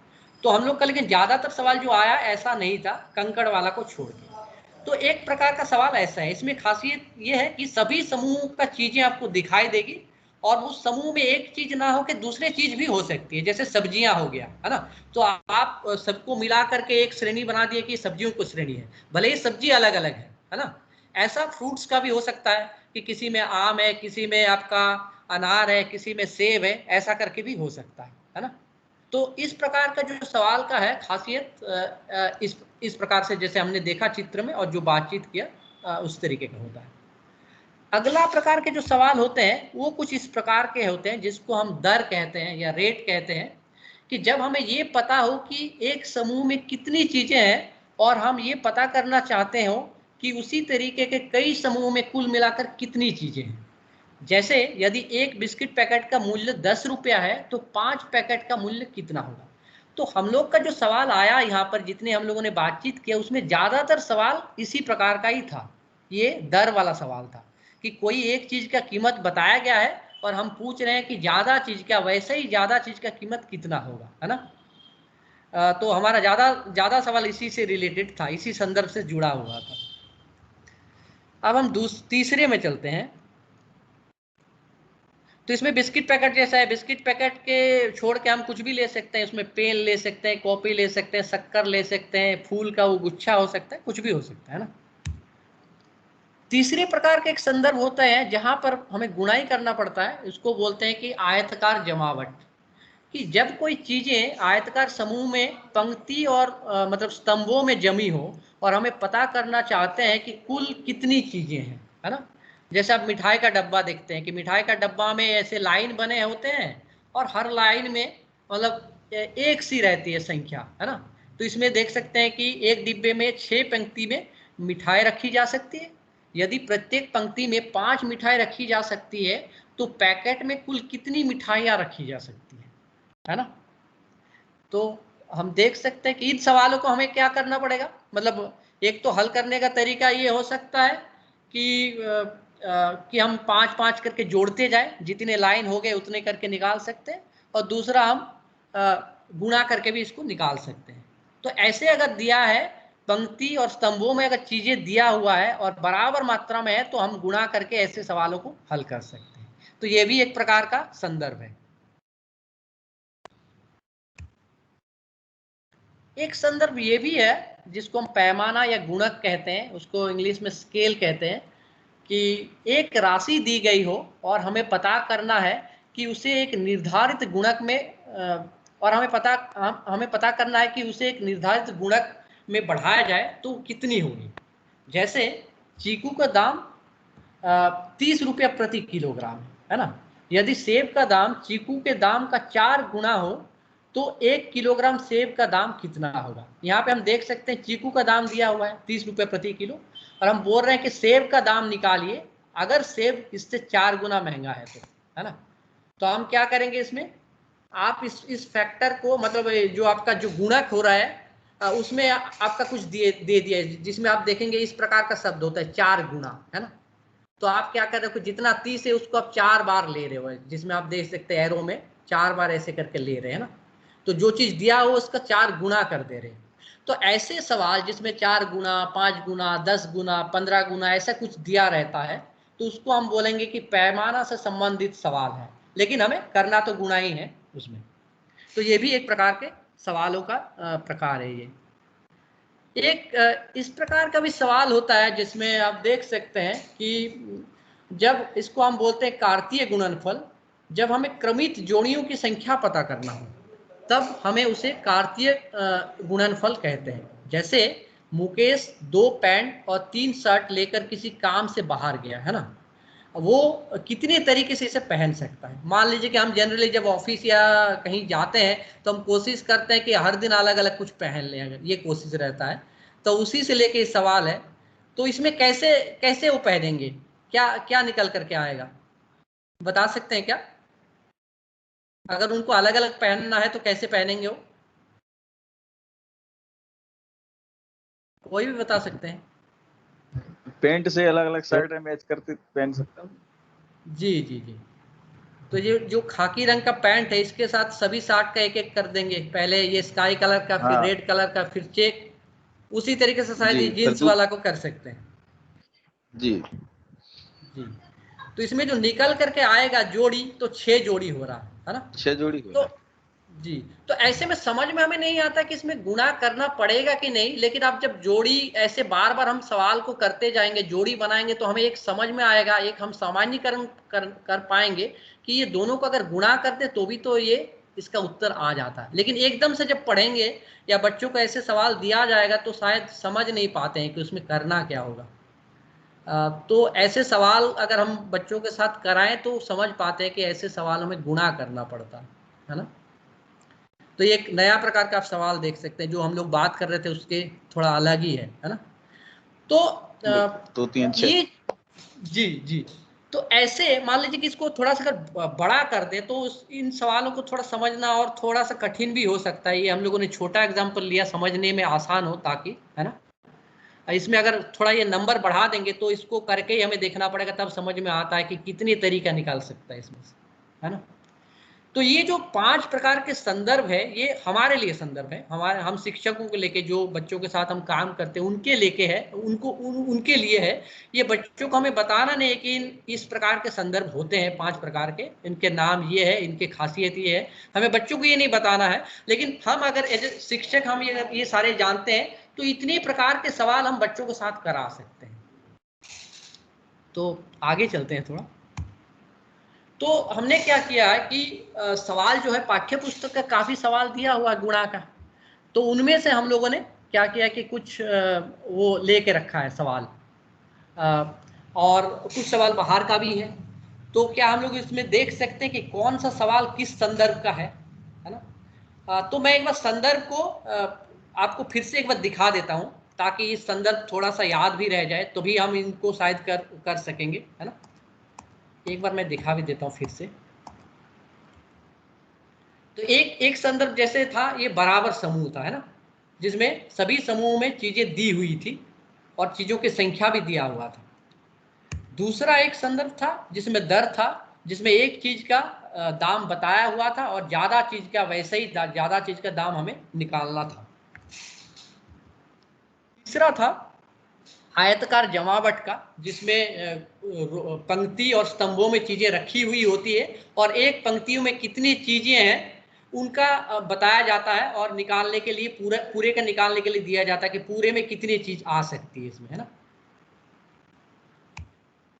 तो हम लोग का लेकिन ज्यादातर सवाल जो आया ऐसा नहीं था, कंकड़ वाला को छोड़ के। तो एक प्रकार का सवाल ऐसा है, इसमें खासियत ये है कि सभी समूह का चीजें आपको दिखाई देगी, और उस समूह में एक चीज ना हो के दूसरे चीज भी हो सकती है, जैसे सब्जियां हो गया, है ना। तो आप सबको मिला करके एक श्रेणी बना दिए कि सब्जियों को श्रेणी है, भले ही सब्जी अलग अलग है ना। ऐसा फ्रूट्स का भी हो सकता है कि किसी में आम है, किसी में आपका अनार है, किसी में सेब है, ऐसा करके भी हो सकता है ना। तो इस प्रकार का जो सवाल का है खासियत इस प्रकार से जैसे हमने देखा चित्र में और जो बातचीत किया उस तरीके का होता है। अगला प्रकार के जो सवाल होते हैं वो कुछ इस प्रकार के होते हैं, जिसको हम दर कहते हैं या रेट कहते हैं, कि जब हमें ये पता हो कि एक समूह में कितनी चीजें हैं और हम ये पता करना चाहते हो कि उसी तरीके के कई समूह में कुल मिलाकर कितनी चीजें हैं। जैसे यदि एक बिस्किट पैकेट का मूल्य 10 रुपया है तो 5 पैकेट का मूल्य कितना होगा। तो हम लोग का जो सवाल आया यहाँ पर, जितने हम लोगों ने बातचीत किया, उसमें ज्यादातर सवाल इसी प्रकार का ही था। ये दर वाला सवाल था कि कोई एक चीज का कीमत बताया गया है और हम पूछ रहे हैं कि ज्यादा चीज का, वैसे ही ज्यादा चीज का कीमत कितना होगा, है ना। तो हमारा ज्यादा ज्यादा सवाल इसी से रिलेटेड था, इसी संदर्भ से जुड़ा हुआ था। अब हम तीसरे में चलते हैं। तो इसमें बिस्किट पैकेट जैसा है, बिस्किट पैकेट के छोड़ के हम कुछ भी ले सकते हैं। इसमें पेन ले सकते हैं, कॉपी ले सकते हैं, शक्कर ले सकते हैं, फूल का वो गुच्छा हो सकता है, कुछ भी हो सकता है ना। तीसरे प्रकार के एक संदर्भ होता है जहां पर हमें गुणाई करना पड़ता है, इसको बोलते हैं कि आयताकार जमावट। कि जब कोई चीजें आयताकार समूह में पंक्ति और मतलब स्तंभों में जमी हो और हमें पता करना चाहते हैं कि कुल कितनी चीजें हैं, है ना। जैसे आप मिठाई का डब्बा देखते हैं कि मिठाई का डब्बा में ऐसे लाइन बने होते हैं और हर लाइन में मतलब एक सी रहती है संख्या, है ना। तो इसमें देख सकते हैं कि एक डिब्बे में 6 पंक्ति में मिठाई रखी जा सकती है। यदि प्रत्येक पंक्ति में 5 मिठाई रखी जा सकती है तो पैकेट में कुल कितनी मिठाइयाँ रखी जा सकती है ना। तो हम देख सकते हैं कि इन सवालों को हमें क्या करना पड़ेगा, मतलब एक तो हल करने का तरीका ये हो सकता है कि हम 5-5 करके जोड़ते जाएं, जितने लाइन हो गए उतने करके निकाल सकते हैं, और दूसरा हम गुणा करके भी इसको निकाल सकते हैं। तो ऐसे अगर दिया है पंक्ति और स्तंभों में अगर चीजें दिया हुआ है और बराबर मात्रा में है तो हम गुणा करके ऐसे सवालों को हल कर सकते हैं। तो ये भी एक प्रकार का संदर्भ है। एक संदर्भ ये भी है जिसको हम पैमाना या गुणक कहते हैं, उसको इंग्लिश में स्केल कहते हैं, कि एक राशि दी गई हो और हमें पता करना है कि उसे एक निर्धारित गुणक में और हमें पता करना है कि उसे एक निर्धारित गुणक में बढ़ाया जाए तो कितनी होगी। जैसे चीकू का दाम 30 रुपया प्रति किलोग्राम है ना। यदि सेब का दाम चीकू के दाम का 4 गुना हो तो 1 किलोग्राम सेब का दाम कितना होगा। यहाँ पे हम देख सकते हैं चीकू का दाम दिया हुआ है 30 रुपये प्रति किलो, और हम बोल रहे हैं कि सेब का दाम निकालिए अगर सेब इससे 4 गुना महंगा है तो, है ना। तो हम क्या करेंगे, इसमें आप इस फैक्टर को, मतलब जो आपका जो गुणक हो रहा है उसमें आपका कुछ दे दिया है, जिसमें आप देखेंगे इस प्रकार का शब्द होता है 4 गुना, है ना। तो आप क्या कर रहे हो, जितना 30 है उसको आप 4 बार ले रहे हो, जिसमें आप देख सकते हैं एरो में 4 बार ऐसे करके ले रहे हैं ना। तो जो चीज दिया हो उसका 4 गुना कर दे रहे हैं। तो ऐसे सवाल जिसमें 4 गुना, 5 गुना, 10 गुना, 15 गुना ऐसा कुछ दिया रहता है तो उसको हम बोलेंगे कि पैमाना से संबंधित सवाल है, लेकिन हमें करना तो गुना ही है उसमें। तो ये भी एक प्रकार के सवालों का प्रकार है। ये एक इस प्रकार का भी सवाल होता है जिसमें आप देख सकते हैं कि जब इसको हम बोलते हैं कार्तीय गुणनफल, जब हमें क्रमित जोड़ियों की संख्या पता करना हो तब हमें उसे कार्तीय गुणनफल कहते हैं। जैसे मुकेश 2 पैंट और 3 शर्ट लेकर किसी काम से बाहर गया, है ना। वो कितने तरीके से इसे पहन सकता है। मान लीजिए कि हम जनरली जब ऑफिस या कहीं जाते हैं तो हम कोशिश करते हैं कि हर दिन अलग अलग कुछ पहन लें, अगर ये कोशिश रहता है तो उसी से लेके सवाल है। तो इसमें कैसे कैसे वो पहनेंगे, क्या क्या निकल करके आएगा, बता सकते हैं क्या? अगर उनको अलग अलग पहनना है तो कैसे पहनेंगे वो, कोई भी बता सकते हैं? पेंट से अलग अलग शर्ट मैच करके पहन सकता हूँ। जी जी जी। तो ये जो खाकी रंग का पैंट है इसके साथ सभी शर्ट का एक एक कर देंगे, पहले ये स्काई कलर का, फिर रेड कलर का, फिर चेक। उसी तरीके से शायद ये जीन्स वाला को कर सकते हैं। जी जी। तो इसमें जो निकल करके आएगा जोड़ी, तो 6 जोड़ी हो रहा है ना। 6 जोड़ी हो तो जी, तो ऐसे में समझ में हमें नहीं आता कि इसमें गुणा करना पड़ेगा कि नहीं, लेकिन आप जब जोड़ी ऐसे बार बार हम सवाल को करते जाएंगे, जोड़ी बनाएंगे, तो हमें एक समझ में आएगा, एक हम सामान्यीकरण कर पाएंगे कि ये दोनों को अगर गुणा करते तो भी तो ये इसका उत्तर आ जाता है। लेकिन एकदम से जब पढ़ेंगे या बच्चों को ऐसे सवाल दिया जाएगा तो शायद समझ नहीं पाते हैं कि उसमें करना क्या होगा। तो ऐसे सवाल अगर हम बच्चों के साथ कराएं तो समझ पाते हैं कि ऐसे सवाल हमें गुणा करना पड़ता है ना। तो ये एक नया प्रकार का आप सवाल देख सकते हैं, जो हम लोग बात कर रहे थे उसके थोड़ा अलग ही है ना। तो 2 3 6 ये जी जी। तो ऐसे मान लीजिए कि इसको थोड़ा सा अगर बड़ा कर दे तो इन सवालों को थोड़ा समझना और थोड़ा सा कठिन भी हो सकता है। ये हम लोगों ने छोटा एग्जाम्पल लिया, समझने में आसान हो ताकि, है ना। इसमें अगर थोड़ा ये नंबर बढ़ा देंगे तो इसको करके ही हमें देखना पड़ेगा, तब समझ में आता है कि कितनी तरीका निकाल सकता है इसमें से, है ना। तो ये जो 5 प्रकार के संदर्भ है ये हमारे लिए संदर्भ है, हम शिक्षकों को लेके, जो बच्चों के साथ हम काम करते हैं उनके लेके है, उनके लिए है। ये बच्चों को हमें बताना नहीं है कि इस प्रकार के संदर्भ होते हैं 5 प्रकार के, इनके नाम ये है, इनके खासियत ये है, हमें बच्चों को ये नहीं बताना है। लेकिन हम अगर एज ए शिक्षक हम ये सारे जानते हैं तो इतने प्रकार के सवाल हम बच्चों के साथ करा सकते हैं। तो आगे चलते हैं थोड़ा। तो हमने क्या किया है कि सवाल जो है पाठ्य पुस्तक का काफ़ी सवाल दिया हुआ है गुणा का, तो उनमें से हम लोगों ने क्या किया कि कुछ वो लेके रखा है सवाल, और कुछ सवाल बाहर का भी है। तो क्या हम लोग इसमें देख सकते हैं कि कौन सा सवाल किस संदर्भ का है ना। तो मैं एक बार संदर्भ को आपको फिर से एक बार दिखा देता हूं, ताकि ये संदर्भ थोड़ा सा याद भी रह जाए, तो भी हम इनको शायद कर सकेंगे, है ना। एक बार मैं दिखा भी देता हूं फिर से। तो एक संदर्भ जैसे था, ये बराबर समूह था, है ना, जिसमें सभी समूहों में चीजें दी हुई थी और चीजों की संख्या भी दिया हुआ था। दूसरा एक संदर्भ था जिसमें दर था, जिसमें एक चीज का दाम बताया हुआ था और ज्यादा चीज का वैसे ही ज्यादा चीज का दाम हमें निकालना था। तीसरा था आयताकार जमावट का, जिसमें पंक्ति और स्तंभों में चीजें रखी हुई होती है और एक पंक्तियों में कितनी चीजें हैं उनका बताया जाता है, और निकालने के लिए पूरे का निकालने के लिए दिया जाता है कि पूरे में कितनी चीज आ सकती है इसमें, है ना।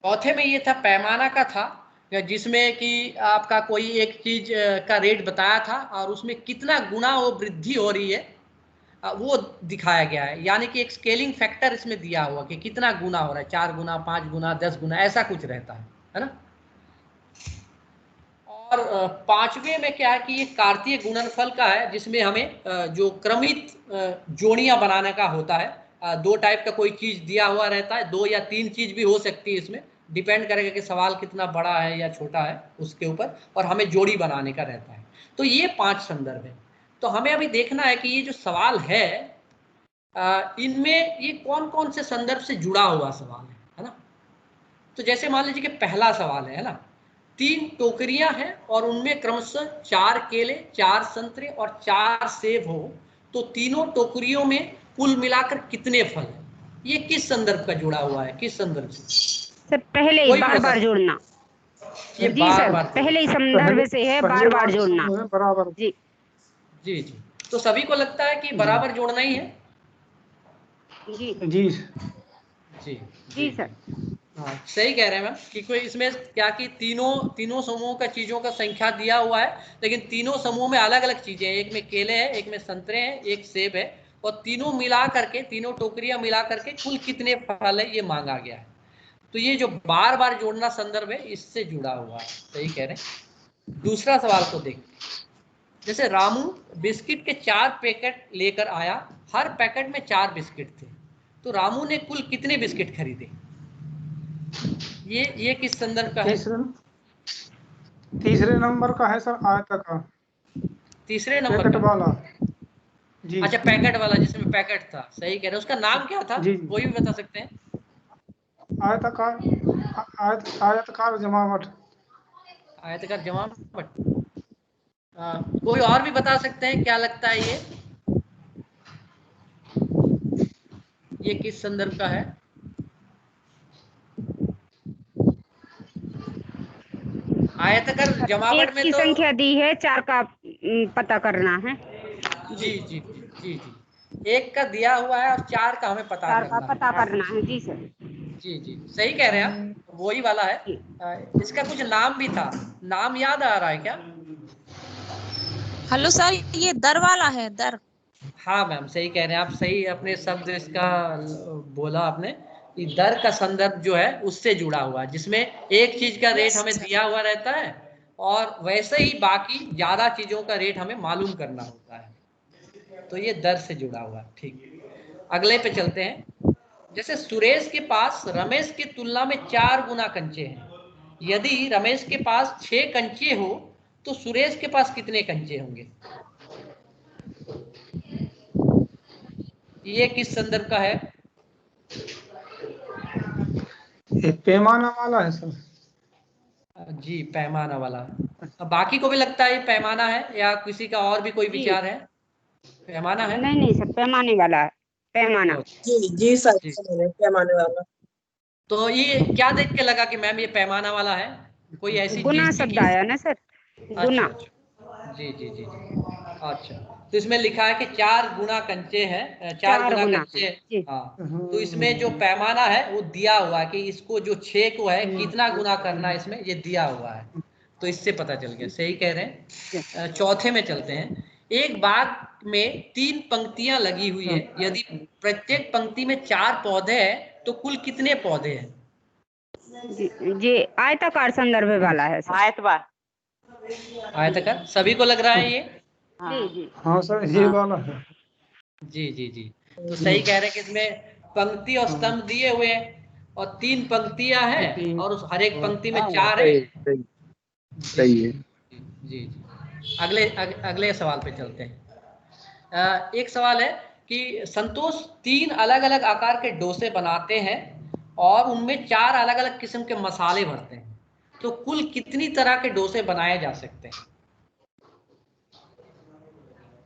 चौथे में ये था पैमाना का था, जिसमें कि आपका कोई एक चीज का रेट बताया था और उसमें कितना गुना वो वृद्धि हो रही है वो दिखाया गया है। यानी कि एक स्केलिंग फैक्टर इसमें दिया हुआ कि कितना गुना हो रहा है, 4 गुना, 5 गुना, 10 गुना, ऐसा कुछ रहता है ना। और पांचवें में क्या है कि ये कार्तीय गुणनफल का है, जिसमें हमें जो क्रमित जोड़ियां बनाने का होता है। 2 टाइप का कोई चीज दिया हुआ रहता है, 2 या 3 चीज भी हो सकती है, इसमें डिपेंड करेगा कि सवाल कितना बड़ा है या छोटा है उसके ऊपर, और हमें जोड़ी बनाने का रहता है। तो ये 5 संदर्भ है। तो हमें अभी देखना है कि ये जो सवाल है इनमें ये कौन कौन से संदर्भ से जुड़ा हुआ सवाल है ना। तो जैसे मान लीजिए कि पहला सवाल है ना, 3 टोकरियां हैं और उनमें क्रमशः 4 केले, 4 संतरे और 4 सेब हो, तो तीनों टोकरियों में कुल मिलाकर कितने फल हैं। ये किस संदर्भ का जुड़ा हुआ है, किस संदर्भ से? सर पहले ही बार बार जोड़ना। ये जी बार सर, बार पहले ही संदर्भ से है, बार बार जोड़ना। बराबर। जी जी जी। तो सभी को लगता है कि बराबर जोड़ना ही है। जी जी जी जी सर। हाँ सही कह रहे हैं मैम, कि कोई इसमें क्या कि तीनों समूहों का चीजों का संख्या दिया हुआ है, लेकिन तीनों समूह में अलग अलग चीजें हैं। एक में केले हैं, एक में संतरे हैं, एक सेब है, और तीनों मिला करके, तीनों टोकरियां मिला करके कुल कितने फल है ये मांगा गया है। तो ये जो बार बार जोड़ना संदर्भ है इससे जुड़ा हुआ है। सही कह रहे हैं। दूसरा सवाल को देखते हैं। जैसे रामू बिस्किट के 4 पैकेट लेकर आया, हर पैकेट में 4 बिस्किट थे, तो रामू ने कुल कितने बिस्किट खरीदे। ये किस संदर्भ का है? तीसरे नंबर का है सर, आयताकार। तीसरे नंबर पैकेट का वाला। जी अच्छा, पैकेट वाला जिसमें पैकेट था। सही कह रहे हैं। उसका नाम क्या था, जी वो भी बता सकते हैं? आयताकार जमावट। आयताकार जमावट। कोई और भी बता सकते हैं, क्या लगता है ये किस संदर्भ का है? आयताकार जमावट एक में की तो संख्या दी है, 4 का पता करना है। जी जी जी जी, एक का दिया हुआ है और 4 का हमें पता 4 का करना पता है। करना है। जी सर। जी जी सही कह रहे हैं आप, वही वाला है। जी। इसका कुछ नाम भी था, नाम याद आ रहा है क्या? हेलो सर, ये दर वाला है, दर। हाँ मैम सही कह रहे हैं आप, सही अपने शब्द इसका बोला आपने कि दर का संदर्भ जो है उससे जुड़ा हुआ है, जिसमें एक चीज का रेट हमें दिया हुआ रहता है और वैसे ही बाकी ज्यादा चीजों का रेट हमें मालूम करना होता है। तो ये दर से जुड़ा हुआ है। ठीक, अगले पे चलते हैं। जैसे सुरेश के पास रमेश की तुलना में 4 गुना कंचे हैं। यदि रमेश के पास 6 कंचे हो तो सुरेश के पास कितने कंचे होंगे। ये किस संदर्भ का है? पैमाना वाला है सर। जी पैमाना वाला। अब बाकी को भी लगता है ये पैमाना है, या किसी का और भी कोई जी विचार है? पैमाना है। नहीं सर, पैमाने वाला है, पैमाना। जी जी सर, जी, पैमाने वाला। तो ये क्या देख के लगा कि मैम ये पैमाना वाला है? कोई ऐसी गुना चीज थी शब्द कि आया ना सर, गुना। अच्छा जी जी जी जी अच्छा, तो इसमें लिखा है कि 4 गुना कंचे हैं, 4 4 गुना गुना कंचे। जी। हाँ, तो इसमें जो पैमाना है वो दिया हुआ है कि इसको जो 6 को है कितना गुना करना है, इसमें ये दिया हुआ है। तो इससे पता चल गया। सही कह रहे हैं। चौथे में चलते हैं। एक बाग में 3 पंक्तियां लगी हुई है, यदि प्रत्येक पंक्ति में 4 पौधे हैं तो कुल कितने पौधे हैं। जी आयताकार संदर्भ वाला है सर। आयतवार। आयताकार सभी को लग रहा है ये? जी जी हाँ सर ये हाँ। वाला है। जी जी जी, तो सही कह रहे हैं कि इसमें पंक्ति और स्तंभ दिए हुए हैं और 3 पंक्तियां हैं और उस हर एक पंक्ति में 4 है। सही जी सही है। जी जी जी। अगले सवाल पे चलते हैं। एक सवाल है कि संतोष 3 अलग अलग आकार के डोसे बनाते हैं और उनमें 4 अलग अलग किस्म के मसाले भरते हैं, तो कुल कितनी तरह के डोसे बनाए जा सकते हैं?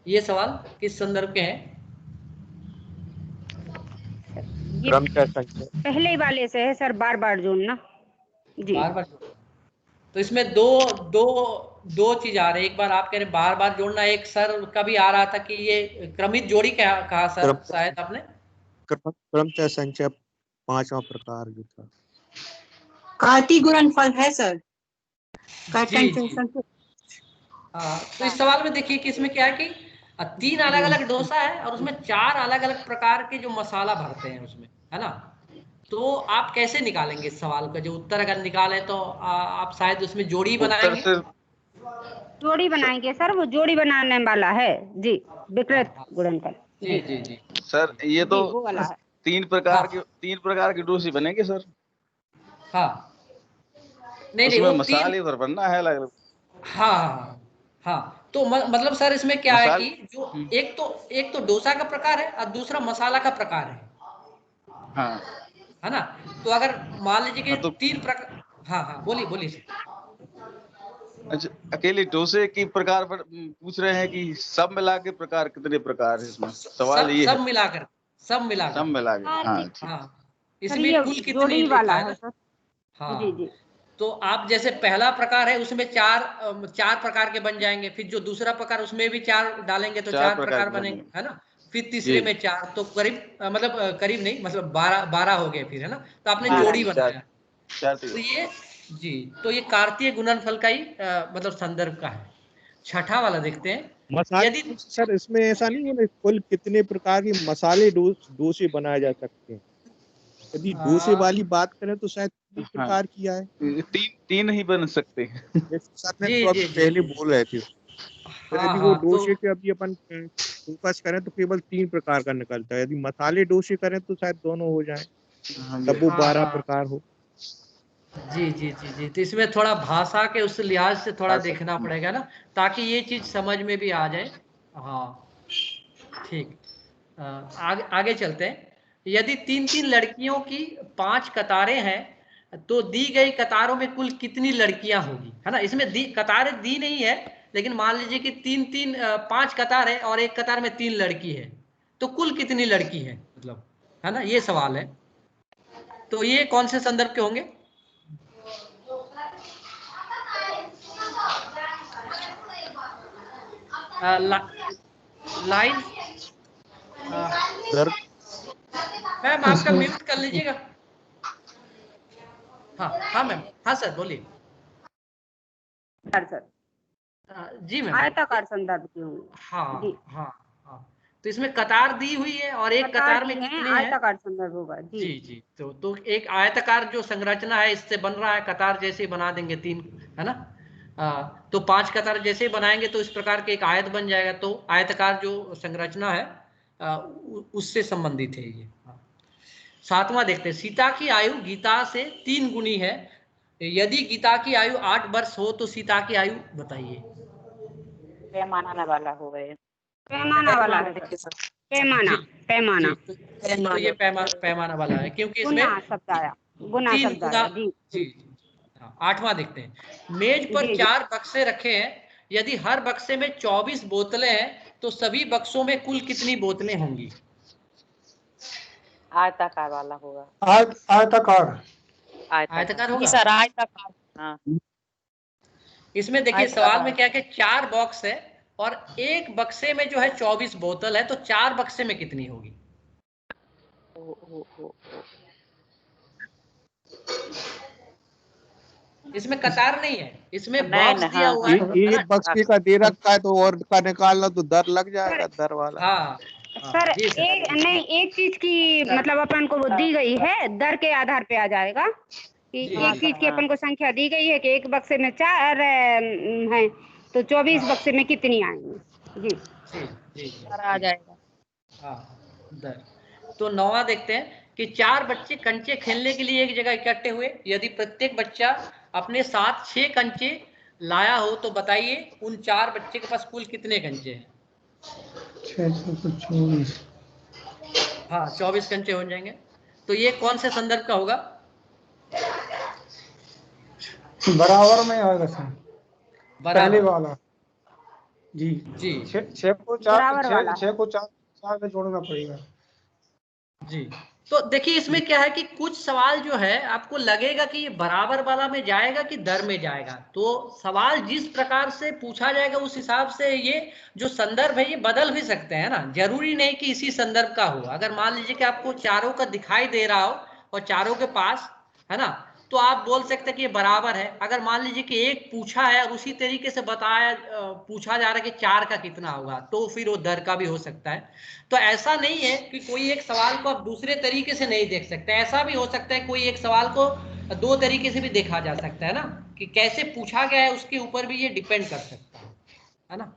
ये सवाल किस संदर्भ के हैं? ये क्रमचय संख्या। पहले वाले से है सर, बार बार जोड़ना। जी बार बार जोड़ना, तो इसमें दो दो दो चीज आ रही है। एक बार आप कह रहे बार बार जोड़ना, एक सर का भी आ रहा था कि ये क्रमित जोड़ी कहा सर शायद आपने। क्रमचय संख्या 5वां प्रकार जो था। कार्तीय गुणनफल है सर। जी जी हाँ, तो इस सवाल में देखिए कि इसमें क्या है कि 3 अलग अलग डोसा है और उसमें 4 अलग अलग प्रकार के जो मसाला भरते हैं उसमें, है ना। तो आप कैसे निकालेंगे इस सवाल का जो उत्तर? अगर निकाले तो आप शायद उसमें जोड़ी उत्तर बनाएंगे। से जोड़ी बनाएंगे सर, वो जोड़ी बनाने वाला है जी, विकृत गुणनफल। जी जी जी सर ये तो जी वो वाला है। 3 प्रकार के डोसे बनेंगे सर। हाँ नहीं उसमें वो 3। मसाले भर बनना है अलग अलग। हाँ हाँ, तो मतलब सर इसमें क्या है मसाल कि जो एक तो डोसा का प्रकार है और दूसरा मसाला का प्रकार हाँ है ना। तो अगर मान लीजिए कि हाँ, तो 3 प्रकार। हाँ हाँ बोलिए बोलिए सर। अच्छा अकेले डोसे की प्रकार पर पूछ रहे हैं कि सब मिला के प्रकार कितने प्रकार है? इसमें सवाल ये सब है। मिलाकर सब मिला के हाँ ठीक। ठीक। हाँ, सर इसमें ये कुल कितनी जोड़ी लिखा वाला है है ना। सर। जी हाँ, जी तो आप जैसे पहला प्रकार है उसमें 4 प्रकार के बन जाएंगे, फिर जो दूसरा प्रकार उसमें भी 4 डालेंगे तो 4 4 प्रकार प्रकार के बनेंगे, बनेंगे। है ना। फिर तीसरे जी में 4, तो करीब मतलब करीब नहीं, मतलब 12 हो गए फिर, है ना। तो आपने जी जोड़ी जी बनाया। 4 तो ये जी, तो ये कार्तीय गुणनफल का ही मतलब संदर्भ का है। छठा वाला देखते हैं। यदि मसाले सर इसमें ऐसा नहीं है कुल कितने प्रकार के मसाले डोसे बनाए जा सकते हैं? यदि डोसे वाली बात करें तो शायद 3 हाँ प्रकार किया है। 3 ही बन सकते हैं। जैसे सर ने जी तो जी अभी जी पहले बोल रहे थे, तो हाँ यदि वो हाँ, तो डोसे के अभी अपन फोकस करें तो केवल 3 प्रकार का निकलता है। यदि मसाले डोसे करें तो शायद दोनों हो जाए, तब वो हाँ 12 हाँ प्रकार हो। जी जी जी जी, तो इसमें थोड़ा भाषा के उस लिहाज से थोड़ा भाषा देखना पड़ेगा ना, ताकि ये चीज समझ में भी आ जाए। हाँ ठीक। आगे चलते हैं। यदि 3 लड़कियों की 5 कतारें हैं तो दी गई कतारों में कुल कितनी लड़कियां होगी, है ना। इसमें कतारें दी नहीं है, लेकिन मान लीजिए कि 5 कतार है और एक कतार में 3 लड़की है, तो कुल कितनी लड़की है, मतलब, है ना, ये सवाल है। तो ये कौन से संदर्भ के होंगे? ला, लाइन सर मैम आपका इसमें म्यूट कर लीजिएगा। हाँ हाँ मैम, हाँ सर बोलिए। सर जी मैम। आयताकार संदर्भ के होंगे। जी हाँ हाँ हाँ, तो इसमें कतार दी हुई है और एक कतार कतार दी में है, कितने हैं? आयताकार संदर्भ होगा जी। जी जी, तो एक आयताकार जो संरचना है इससे बन रहा है, कतार जैसे ही बना देंगे 3, है ना। तो 5 कतार जैसे ही बनाएंगे तो इस प्रकार के एक आयत बन जाएगा। तो आयताकार जो संरचना है उससे संबंधित है ये। हाँ। 7वां देखते हैं। सीता की आयु गीता से 3 गुनी है। यदि गीता की आयु 8 वर्ष हो तो सीता की आयु बताइए। पैमाना वाला हो गए। पैमाना वाला है सर। पैमाना जी पैमाना जी, तो ये पैमाना वाला है, क्योंकि इसमें गुना शब्द आया, गुना 3 शब्द गुना। आया जी। जी जी हाँ। 8वां देखते हैं। मेज पर जी जी 4 बक्से रखे हैं। यदि हर बक्से में 24 बोतलें हैं तो सभी बक्सों में कुल कितनी बोतलें होंगी? आयताकार वाला होगा। आयताकार। आयताकार जी होगा। सर आयताकार। हाँ इसमें देखिए सवाल में आयताकार। क्या है कि 4 बॉक्स है और एक बक्से में जो है 24 बोतल है, तो 4 बक्से में कितनी होगी? ओ। इसमें कतार नहीं है, इसमें नहीं बॉक्स नहीं दिया हाँ हुआ हाँ है ये ना। बक्से का दे रखा है तो और का निकालना तो दर लग सर। जाएगा, दर वाला। हाँ सर जी सर। एक नहीं, एक चीज की मतलब अपन को वो दी गई है, दर के आधार पे आ जाएगा कि जी एक जी चीज की अपन को संख्या दी गई है कि एक बक्से में 4 हैं तो 24 बक्से में कितनी आएंगी। जी जी जी जी आ जाएगा। हाँ दर। तो 9वां देखते हैं कि 4 बच्चे कंचे खेलने के लिए एक जगह इकट्ठे हुए। यदि प्रत्येक बच्चा अपने साथ 6 कंचे लाया हो तो बताइए उन 4 बच्चे के पास कुल कितने कंचे हैं? 624। हाँ 24 कंचे हो जाएंगे। तो ये कौन से संदर्भ का होगा? बराबर में आएगा सर, पहले बराबर। वाला। जी जी 6 को 4 बराबर वाला 6 को 4 में जोड़ना पड़ेगा। जी। तो देखिए इसमें क्या है कि कुछ सवाल जो है आपको लगेगा कि ये बराबर वाला में जाएगा कि दर में जाएगा। तो सवाल जिस प्रकार से पूछा जाएगा उस हिसाब से ये जो संदर्भ है ये बदल भी सकते हैं ना। जरूरी नहीं कि इसी संदर्भ का हो। अगर मान लीजिए कि आपको चारों का दिखाई दे रहा हो और चारों के पास है ना, तो आप बोल सकते हैं कि ये बराबर है। अगर मान लीजिए कि एक पूछा है और उसी तरीके से पूछा जा रहा है कि 4 का कितना होगा, तो फिर वो दर का भी हो सकता है। तो ऐसा नहीं है कि कोई एक सवाल को आप दूसरे तरीके से नहीं देख सकते। ऐसा भी हो सकता है कोई एक सवाल को 2 तरीके से भी देखा जा सकता है ना, कि कैसे पूछा गया है उसके ऊपर भी ये डिपेंड कर सकता है ना।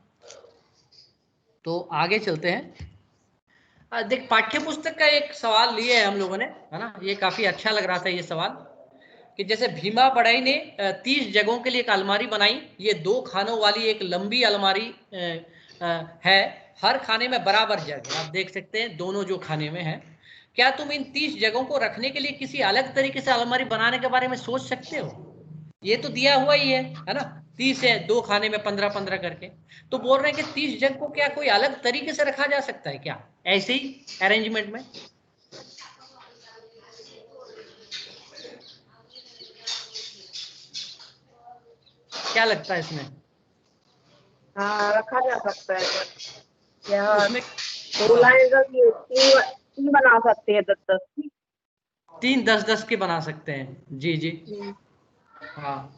तो आगे चलते हैं। देख पाठ्य पुस्तक का एक सवाल लिए है हम लोगों ने, है ना। ये काफी अच्छा लग रहा था ये सवाल, कि जैसे भीमा बढ़ई ने 30 जगहों के लिए एक अलमारी बनाई। ये 2 खानों वाली एक लंबी अलमारी है। हर खाने में बराबर जगह है। आप देख सकते हैं दोनों जो खाने में है। क्या तुम इन 30 जगहों को रखने के लिए किसी अलग तरीके से अलमारी बनाने के बारे में सोच सकते हो? ये तो दिया हुआ ही है ना। 30 है, 2 खाने में 15-15 करके। तो बोल रहे हैं कि 30 जग को क्या कोई अलग तरीके से रखा जा सकता है क्या, ऐसे ही अरेंजमेंट में? क्या लगता है इसमें? हाँ रखा जा सकता है सर। या उसमें 2 लाइन रखिए, 3 बना सकते हैं 10-10 की। 3 10-10 के बना सकते हैं। जी जी हाँ।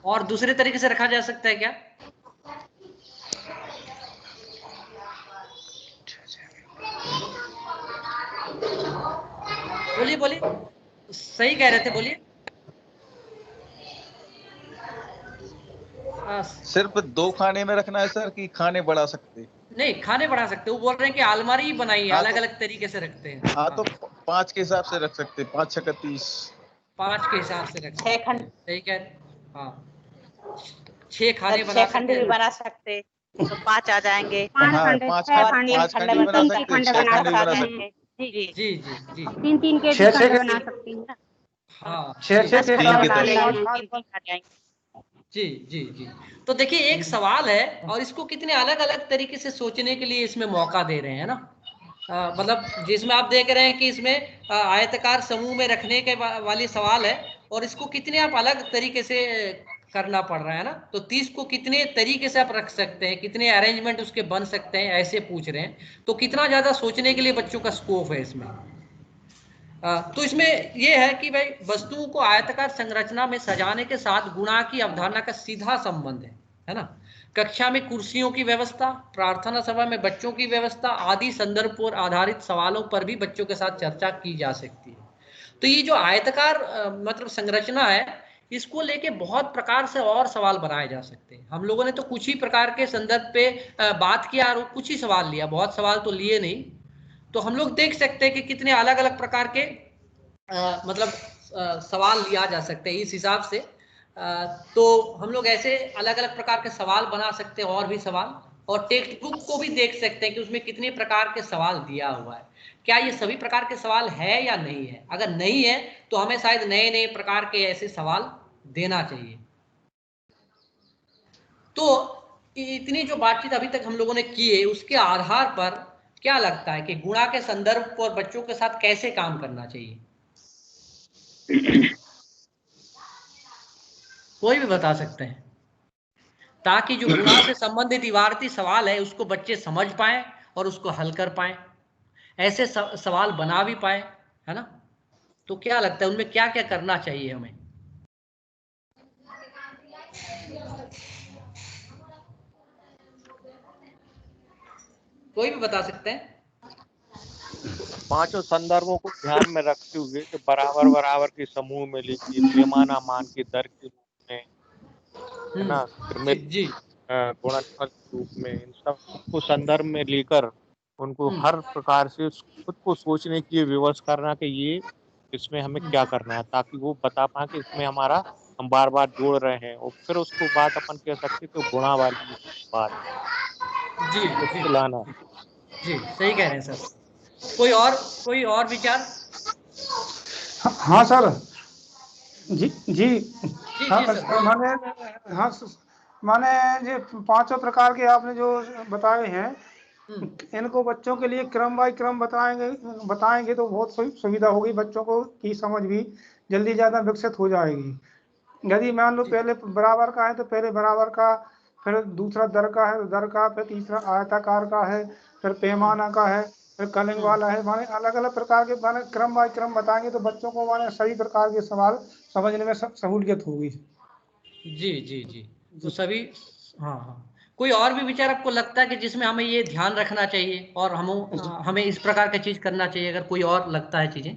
और दूसरे तरीके से रखा जा सकता है क्या? बोलिए बोलिए, सही कह रहे थे, बोलिए। सिर्फ 2 खाने में रखना है सर कि खाने बढ़ा सकते? नहीं, खाने बढ़ा सकते। वो बोल रहे हैं कि अलमारी ही बनाई है, हाँ अलग तो अलग तरीके से रखते हैं। हाँ तो 5 के हिसाब से रख सकते, 5 6 30। 5 के हिसाब से रख 6 सकते खंड, हैं, सही कह रहे। हाँ 6 खाने 6 बना खंड सकते भी हैं। बना सकते तो 5 आ जाएंगे। 5 हाँ खंड 5 6 खंड, खंड 5 खंड भी तीन बना तीन के सकते, खंड 6 बना खंड भी बना सकते सकते। हैं। जी जी जी 3-3 के भी 6 खंड 6 बना के सकती हैं। हाँ 6 जी 6 के 3 हिसाब की से तरह। 5 3 खाने 3 आ जाएंगे। जी जी जी। तो देखिए एक सवाल है और इसको कितने अलग अलग तरीके से सोचने के लिए इसमें मौका दे रहे हैं ना। मतलब जिसमें आप देख रहे हैं कि इसमें आयताकार समूह में रखने के वाली सवाल है और इसको कितने आप अलग तरीके से करना पड़ रहा है ना। तो 30 को कितने तरीके से आप रख सकते हैं, कितने अरेंजमेंट उसके बन सकते हैं, ऐसे पूछ रहे हैं। तो कितना ज्यादा सोचने के लिए बच्चों का स्कोप है इसमें। तो इसमें यह है कि भाई वस्तुओं को आयताकार संरचना में सजाने के साथ गुणा की अवधारणा का सीधा संबंध है ना। कक्षा में कुर्सियों की व्यवस्था, प्रार्थना सभा में बच्चों की व्यवस्था आदि संदर्भ पर आधारित सवालों पर भी बच्चों के साथ चर्चा की जा सकती है। तो ये जो आयताकार मतलब संरचना है, इसको लेके बहुत प्रकार से और सवाल बनाए जा सकते हैं। हम लोगों ने तो कुछ ही प्रकार के संदर्भ पे बात किया और कुछ ही सवाल लिया, बहुत सवाल तो लिए नहीं। तो हम लोग देख सकते हैं कि कितने अलग अलग प्रकार के मतलब सवाल लिया जा सकते हैं इस हिसाब से। तो हम लोग ऐसे अलग अलग प्रकार के सवाल बना सकते हैं और भी सवाल। और टेक्स्ट बुक को भी देख सकते हैं कि उसमें कितने प्रकार के सवाल दिया हुआ है, क्या ये सभी प्रकार के सवाल है या नहीं है। अगर नहीं है तो हमें शायद नए नए प्रकार के ऐसे सवाल देना चाहिए। तो इतनी जो बातचीत अभी तक हम लोगों ने की है उसके आधार पर क्या लगता है कि गुणा के संदर्भ पर बच्चों के साथ कैसे काम करना चाहिए? कोई भी बता सकते हैं, ताकि जो गुणा से संबंधित इबारती सवाल है उसको बच्चे समझ पाए और उसको हल कर पाए, ऐसे सवाल बना भी पाए, है ना। तो क्या लगता है उनमें क्या क्या करना चाहिए हमें? कोई भी बता सकते हैं। 5 संदर्भों को ध्यान में रखते हुए कि बराबर बराबर के समूह में लिखिए, पैमाना मान के दर के रूप में है ना, जी गुणनफल के रूप में, इन सब को संदर्भ में लेकर उनको हर प्रकार से खुद को सोचने के लिए विवश करना कि ये इसमें हमें क्या करना है, ताकि वो बता पाए कि इसमें हमारा हम बार बार जोड़ रहे हैं, और फिर उसको बात अपन कह सकते तो गुणा वाली बात जी उसको लाना। जी सही कह रहे हैं सर। कोई और विचार? हाँ सर। जी जी। जी हाँ जी सर बोलिए। माने, हाँ माने ये पांचों प्रकार के आपने जो बताए हैं, इनको बच्चों के लिए क्रम बाय क्रम बताएंगे तो बहुत सुविधा होगी, बच्चों को की समझ भी जल्दी ज़्यादा विकसित हो जाएगी। यदि मान लो पहले बराबर का है तो पहले बराबर का, फिर दूसरा दर का है तो दर का, फिर तीसरा आयताकार का है, फिर पैमाना का है, फिर कलिंग वाला है। माने अलग अलग प्रकार के माने क्रम बाय क्रम बताएंगे तो बच्चों को माने सभी प्रकार के सवाल समझने में सहूलियत होगी। जी जी जी तो सभी, हाँ हाँ, कोई और भी विचार आपको लगता है कि जिसमें हमें ये ध्यान रखना चाहिए और हमें इस प्रकार की चीज करना चाहिए, अगर कोई और लगता है चीजें?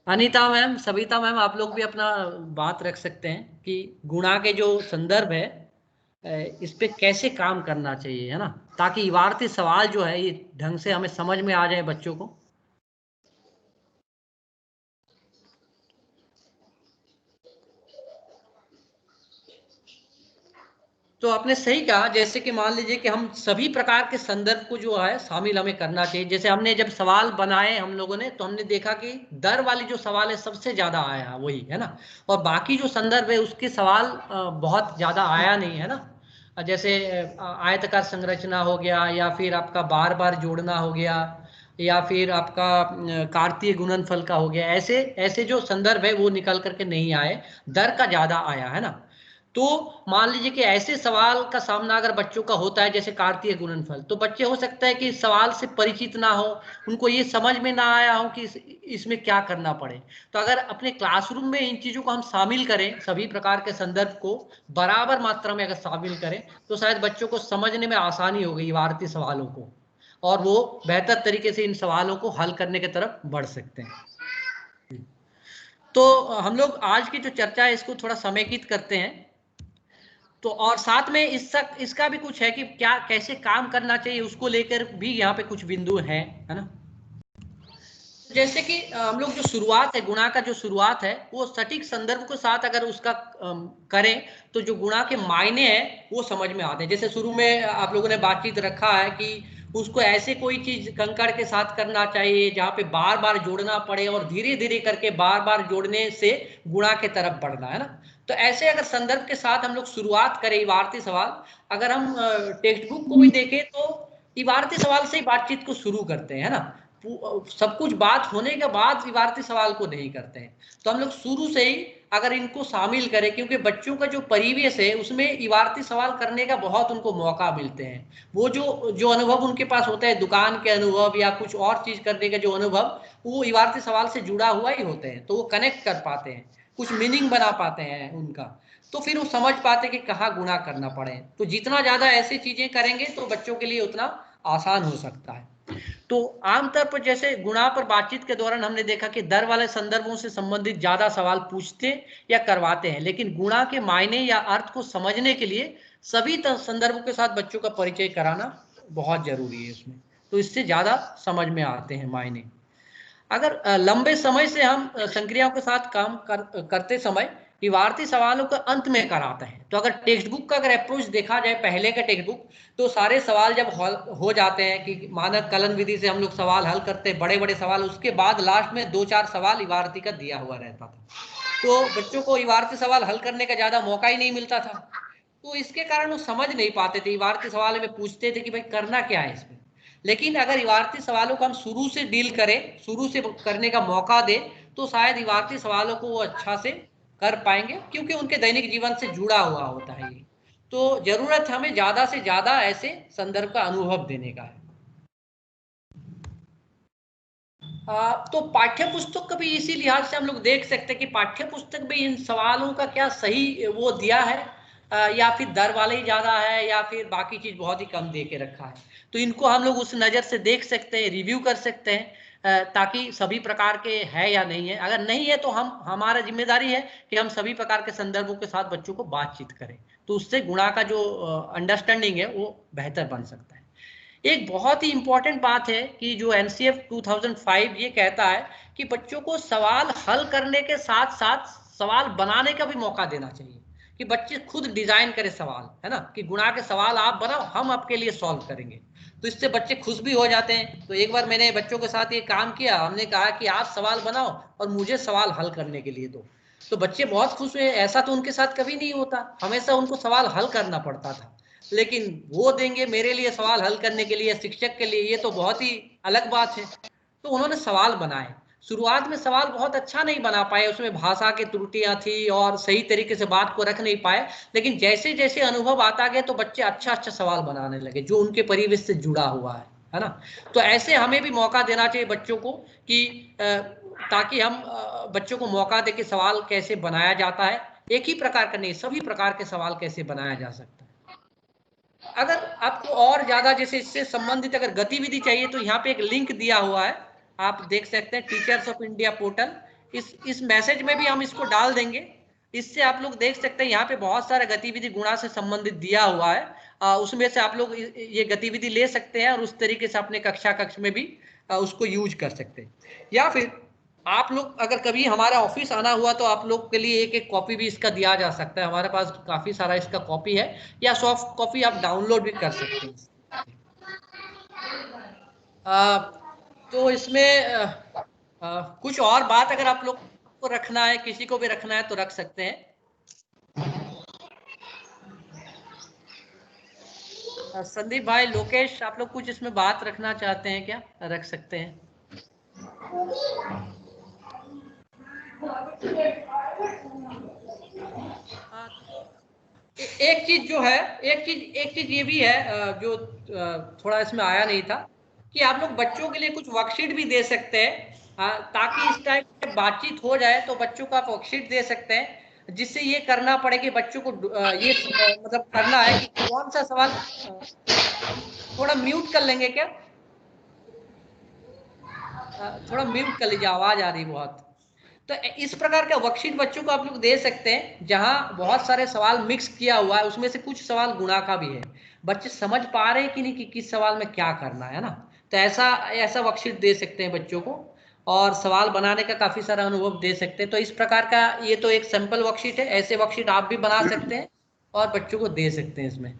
अनीता मैम, सविता मैम, आप लोग भी अपना बात रख सकते हैं कि गुणा के जो संदर्भ है इस पे कैसे काम करना चाहिए, है ना, ताकि इबारती सवाल जो है ये ढंग से हमें समझ में आ जाए बच्चों को। तो आपने सही कहा, जैसे कि मान लीजिए कि हम सभी प्रकार के संदर्भ को जो है शामिल हमें करना चाहिए। जैसे हमने जब सवाल बनाए हम लोगों ने, तो हमने देखा कि दर वाली जो सवाल है सबसे ज्यादा आया वही, है ना, और बाकी जो संदर्भ है उसके सवाल बहुत ज्यादा आया नहीं, है ना। जैसे आयताकार संरचना हो गया, या फिर आपका बार बार जोड़ना हो गया, या फिर आपका कार्तीय गुणनफल का हो गया। ऐसे ऐसे जो संदर्भ है वो निकल करके नहीं आए, दर का ज्यादा आया, है ना। तो मान लीजिए कि ऐसे सवाल का सामना अगर बच्चों का होता है जैसे कार्तीय गुणनफल, तो बच्चे हो सकता है कि सवाल से परिचित ना हो, उनको ये समझ में ना आया हो कि इसमें क्या करना पड़े। तो अगर अपने क्लासरूम में इन चीजों को हम शामिल करें, सभी प्रकार के संदर्भ को बराबर मात्रा में अगर शामिल करें, तो शायद बच्चों को समझने में आसानी होगी इबारती सवालों को, और वो बेहतर तरीके से इन सवालों को हल करने की तरफ बढ़ सकते हैं। तो हम लोग आज की जो चर्चा है इसको थोड़ा समेकित करते हैं। तो और साथ में इसका भी कुछ है कि क्या कैसे काम करना चाहिए, उसको लेकर भी यहाँ पे कुछ बिंदु हैं, है ना। जैसे कि हम लोग जो शुरुआत है, गुणा का जो शुरुआत है वो सटीक संदर्भ के साथ अगर उसका करें तो जो गुणा के मायने हैं वो समझ में आते हैं। जैसे शुरू में आप लोगों ने बातचीत रखा है कि उसको ऐसे कोई चीज कंकड़ के साथ करना चाहिए जहाँ पे बार बार जोड़ना पड़े और धीरे धीरे करके बार बार जोड़ने से गुणा के तरफ बढ़ना, है ना। तो ऐसे अगर संदर्भ के साथ हम लोग शुरुआत करें इबारती सवाल, अगर हम टेक्स्ट बुक को भी देखें तो इबारती सवाल से ही बातचीत को शुरू करते हैं, है ना। सब कुछ बात होने के बाद इबारती सवाल को नहीं करते हैं। तो हम लोग शुरू से ही अगर इनको शामिल करें, क्योंकि बच्चों का जो परिवेश है उसमें इबारती सवाल करने का बहुत उनको मौका मिलते हैं। वो जो अनुभव उनके पास होता है, दुकान के अनुभव या कुछ और चीज करने का जो अनुभव, वो इबारती सवाल से जुड़ा हुआ ही होते हैं। तो वो कनेक्ट कर पाते हैं, कुछ मीनिंग बना पाते हैं उनका, तो फिर वो समझ पाते कि कहाँ गुणा करना पड़े। तो जितना ज्यादा ऐसी चीजें करेंगे तो बच्चों के लिए उतना आसान हो सकता है। तो आमतौर पर जैसे गुणा पर बातचीत के दौरान हमने देखा कि दर वाले संदर्भों से संबंधित ज्यादा सवाल पूछते या करवाते हैं, लेकिन गुणा के मायने या अर्थ को समझने के लिए सभी संदर्भों के साथ बच्चों का परिचय कराना बहुत जरूरी है इसमें। तो इससे ज्यादा समझ में आते हैं मायने। अगर लंबे समय से हम संक्रियाओं के साथ काम करते समय इबारती सवालों को अंत में कराते हैं, तो अगर टेक्स्ट बुक का अगर अप्रोच देखा जाए, पहले का टेक्स्ट बुक, तो सारे सवाल जब हो जाते हैं कि मानक कलन विधि से हम लोग सवाल हल करते हैं, बड़े बड़े सवाल, उसके बाद लास्ट में 2-4 सवाल इबारती का दिया हुआ रहता था। तो बच्चों को इबारती सवाल हल करने का ज्यादा मौका ही नहीं मिलता था। तो इसके कारण वो समझ नहीं पाते थे। इबारती सवाल में पूछते थे कि भाई करना क्या है इसमें। लेकिन अगर इबारती सवालों को हम शुरू से डील करें, शुरू से करने का मौका दें, तो शायद इबारती सवालों को वो अच्छा से कर पाएंगे, क्योंकि उनके दैनिक जीवन से जुड़ा हुआ होता है ये। तो जरूरत हमें ज्यादा से ज्यादा ऐसे संदर्भ का अनुभव देने का है। तो पाठ्य पुस्तक का भी इसी लिहाज से हम लोग देख सकते हैं कि पाठ्य पुस्तक में इन सवालों का क्या सही वो दिया है। या फिर दर वाले ही ज़्यादा है या फिर बाकी चीज़ बहुत ही कम दे के रखा है। तो इनको हम लोग उस नज़र से देख सकते हैं, रिव्यू कर सकते हैं, ताकि सभी प्रकार के है या नहीं है। अगर नहीं है तो हमारा जिम्मेदारी है कि हम सभी प्रकार के संदर्भों के साथ बच्चों को बातचीत करें, तो उससे गुणा का जो अंडरस्टैंडिंग है वो बेहतर बन सकता है। एक बहुत ही इंपॉर्टेंट बात है कि जो एनसीएफ 2005 ये कहता है कि बच्चों को सवाल हल करने के साथ साथ सवाल बनाने का भी मौका देना चाहिए, कि बच्चे खुद डिजाइन करें सवाल, है ना, कि गुणा के सवाल आप बनाओ, हम आपके लिए सॉल्व करेंगे। तो इससे बच्चे खुश भी हो जाते हैं। तो एक बार मैंने बच्चों के साथ ये काम किया, हमने कहा कि आप सवाल बनाओ और मुझे सवाल हल करने के लिए दो। तो बच्चे बहुत खुश हुए। ऐसा तो उनके साथ कभी नहीं होता, हमेशा उनको सवाल हल करना पड़ता था, लेकिन वो देंगे मेरे लिए सवाल हल करने के लिए, शिक्षक के लिए, ये तो बहुत ही अलग बात है। तो उन्होंने सवाल बनाए। शुरुआत में सवाल बहुत अच्छा नहीं बना पाए, उसमें भाषा की त्रुटियां थी और सही तरीके से बात को रख नहीं पाए, लेकिन जैसे जैसे अनुभव आता गया तो बच्चे अच्छा अच्छा सवाल बनाने लगे जो उनके परिवेश से जुड़ा हुआ है ना। तो ऐसे हमें भी मौका देना चाहिए बच्चों को कि ताकि हम बच्चों को मौका दे कि सवाल कैसे बनाया जाता है, एक ही प्रकार का नहीं, सभी प्रकार के सवाल कैसे बनाया जा सकता है। अगर आपको और ज्यादा जैसे इससे संबंधित अगर गतिविधि चाहिए तो यहाँ पे एक लिंक दिया हुआ है, आप देख सकते हैं, टीचर्स ऑफ इंडिया पोर्टल। इस मैसेज में भी हम इसको डाल देंगे, इससे आप लोग देख सकते हैं यहाँ पे बहुत सारा गतिविधि गुणा से संबंधित दिया हुआ है। उसमें से आप लोग ये गतिविधि ले सकते हैं और उस तरीके से अपने कक्ष में भी उसको यूज कर सकते हैं। या फिर आप लोग अगर कभी हमारा ऑफिस आना हुआ तो आप लोग के लिए एक एक कॉपी भी इसका दिया जा सकता है, हमारे पास काफी सारा इसका कॉपी है, या सॉफ्ट कॉपी आप डाउनलोड भी कर सकते हैं। तो इसमें कुछ और बात अगर आप लोग को रखना है, किसी को भी रखना है तो रख सकते हैं। संदीप भाई, लोकेश, आप लोग कुछ इसमें बात रखना चाहते हैं क्या? रख सकते हैं। एक चीज जो है, एक चीज ये भी है जो थोड़ा इसमें आया नहीं था, कि आप लोग बच्चों के लिए कुछ वर्कशीट भी दे सकते हैं, ताकि इस टाइप की बातचीत हो जाए तो बच्चों को आप वर्कशीट दे सकते हैं, जिससे ये करना पड़े कि बच्चों को ये मतलब करना है कि कौन सा सवाल। थोड़ा म्यूट कर लेंगे क्या? थोड़ा म्यूट कर लीजिए, आवाज आ रही बहुत। तो इस प्रकार का वर्कशीट बच्चों को आप लोग दे सकते हैं, जहां बहुत सारे सवाल मिक्स किया हुआ है, उसमें से कुछ सवाल गुणा का भी है। बच्चे समझ पा रहे हैं कि नहीं कि किस सवाल में क्या करना है ना। तो ऐसा वर्कशीट दे सकते हैं बच्चों को, और सवाल बनाने का काफी सारा अनुभव दे सकते हैं। तो इस प्रकार का ये तो एक सैंपल वर्कशीट है, ऐसे वर्कशीट आप भी बना सकते हैं और बच्चों को दे सकते हैं इसमें।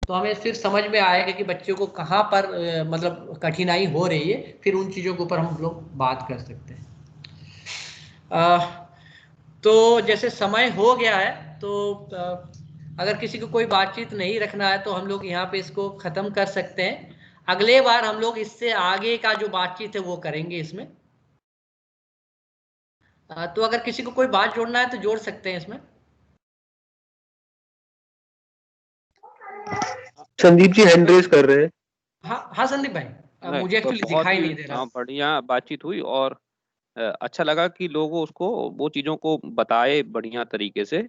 तो हमें फिर समझ में आएगा कि बच्चों को कहाँ पर मतलब कठिनाई हो रही है, फिर उन चीज़ों के ऊपर हम लोग बात कर सकते हैं। तो जैसे समय हो गया है, तो अगर किसी को कोई बातचीत नहीं रखना है तो हम लोग यहाँ पे इसको ख़त्म कर सकते हैं। अगले बार हम लोग इससे आगे का जो बातचीत है वो करेंगे इसमें। तो अगर किसी को कोई बात जोड़ना है तो जोड़ सकते हैं इसमें। संदीप जी हैंड रेज कर रहे हैं। हाँ संदीप भाई, मुझे एक्चुअली दिखाई नहीं दे रहा। बढ़िया बातचीत हुई और अच्छा लगा कि लोग उसको वो चीजों को बताए बढ़िया तरीके से।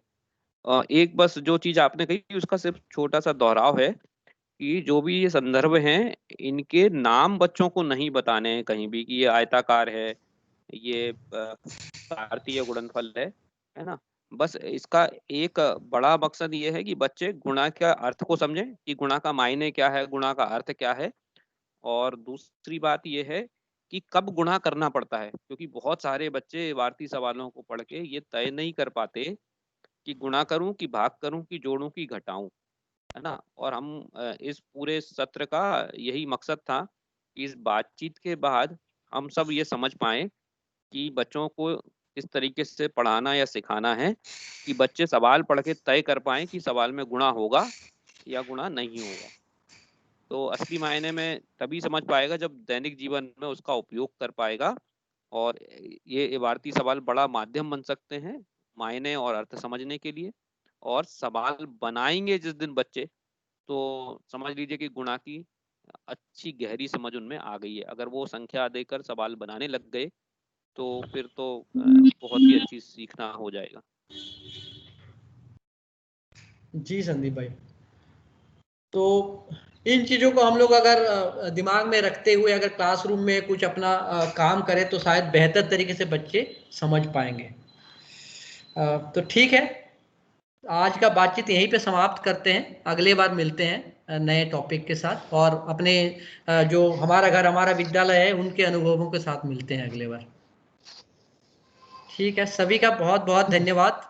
एक बस जो चीज आपने कही उसका सिर्फ छोटा सा दोहराव है कि जो भी ये संदर्भ हैं इनके नाम बच्चों को नहीं बताने हैं कहीं भी कि ये आयताकार है, ये कार्तीय गुणनफल है ना। बस इसका एक बड़ा मकसद ये है कि बच्चे गुणा का अर्थ को समझें कि गुणा का मायने क्या है, गुणा का अर्थ क्या है। और दूसरी बात ये है कि कब गुणा करना पड़ता है, क्योंकि बहुत सारे बच्चे वार्ती सवालों को पढ़ के ये तय नहीं कर पाते कि गुणा करूं कि भाग करूं कि जोड़ूं कि घटाऊं, है ना। और हम इस पूरे सत्र का यही मकसद था कि इस बातचीत के बाद हम सब ये समझ पाए कि बच्चों को किस तरीके से पढ़ाना या सिखाना है कि बच्चे सवाल पढ़ के तय कर पाए कि सवाल में गुणा होगा या गुणा नहीं होगा। तो असली मायने में तभी समझ पाएगा जब दैनिक जीवन में उसका उपयोग कर पाएगा। और ये इबारती सवाल बड़ा माध्यम बन सकते हैं मायने और अर्थ समझने के लिए। और सवाल बनाएंगे जिस दिन बच्चे, तो समझ लीजिए कि गुणा की अच्छी गहरी समझ उनमें आ गई है। अगर वो संख्या देकर सवाल बनाने लग गए तो फिर तो बहुत ही अच्छी सीखना हो जाएगा। जी संदीप भाई, तो इन चीज़ों को हम लोग अगर दिमाग में रखते हुए अगर क्लासरूम में कुछ अपना काम करें तो शायद बेहतर तरीके से बच्चे समझ पाएंगे। तो ठीक है, आज का बातचीत यहीं पे समाप्त करते हैं, अगले बार मिलते हैं नए टॉपिक के साथ और अपने जो हमारा घर हमारा विद्यालय है उनके अनुभवों के साथ मिलते हैं अगले बार। ठीक है, सभी का बहुत बहुत धन्यवाद।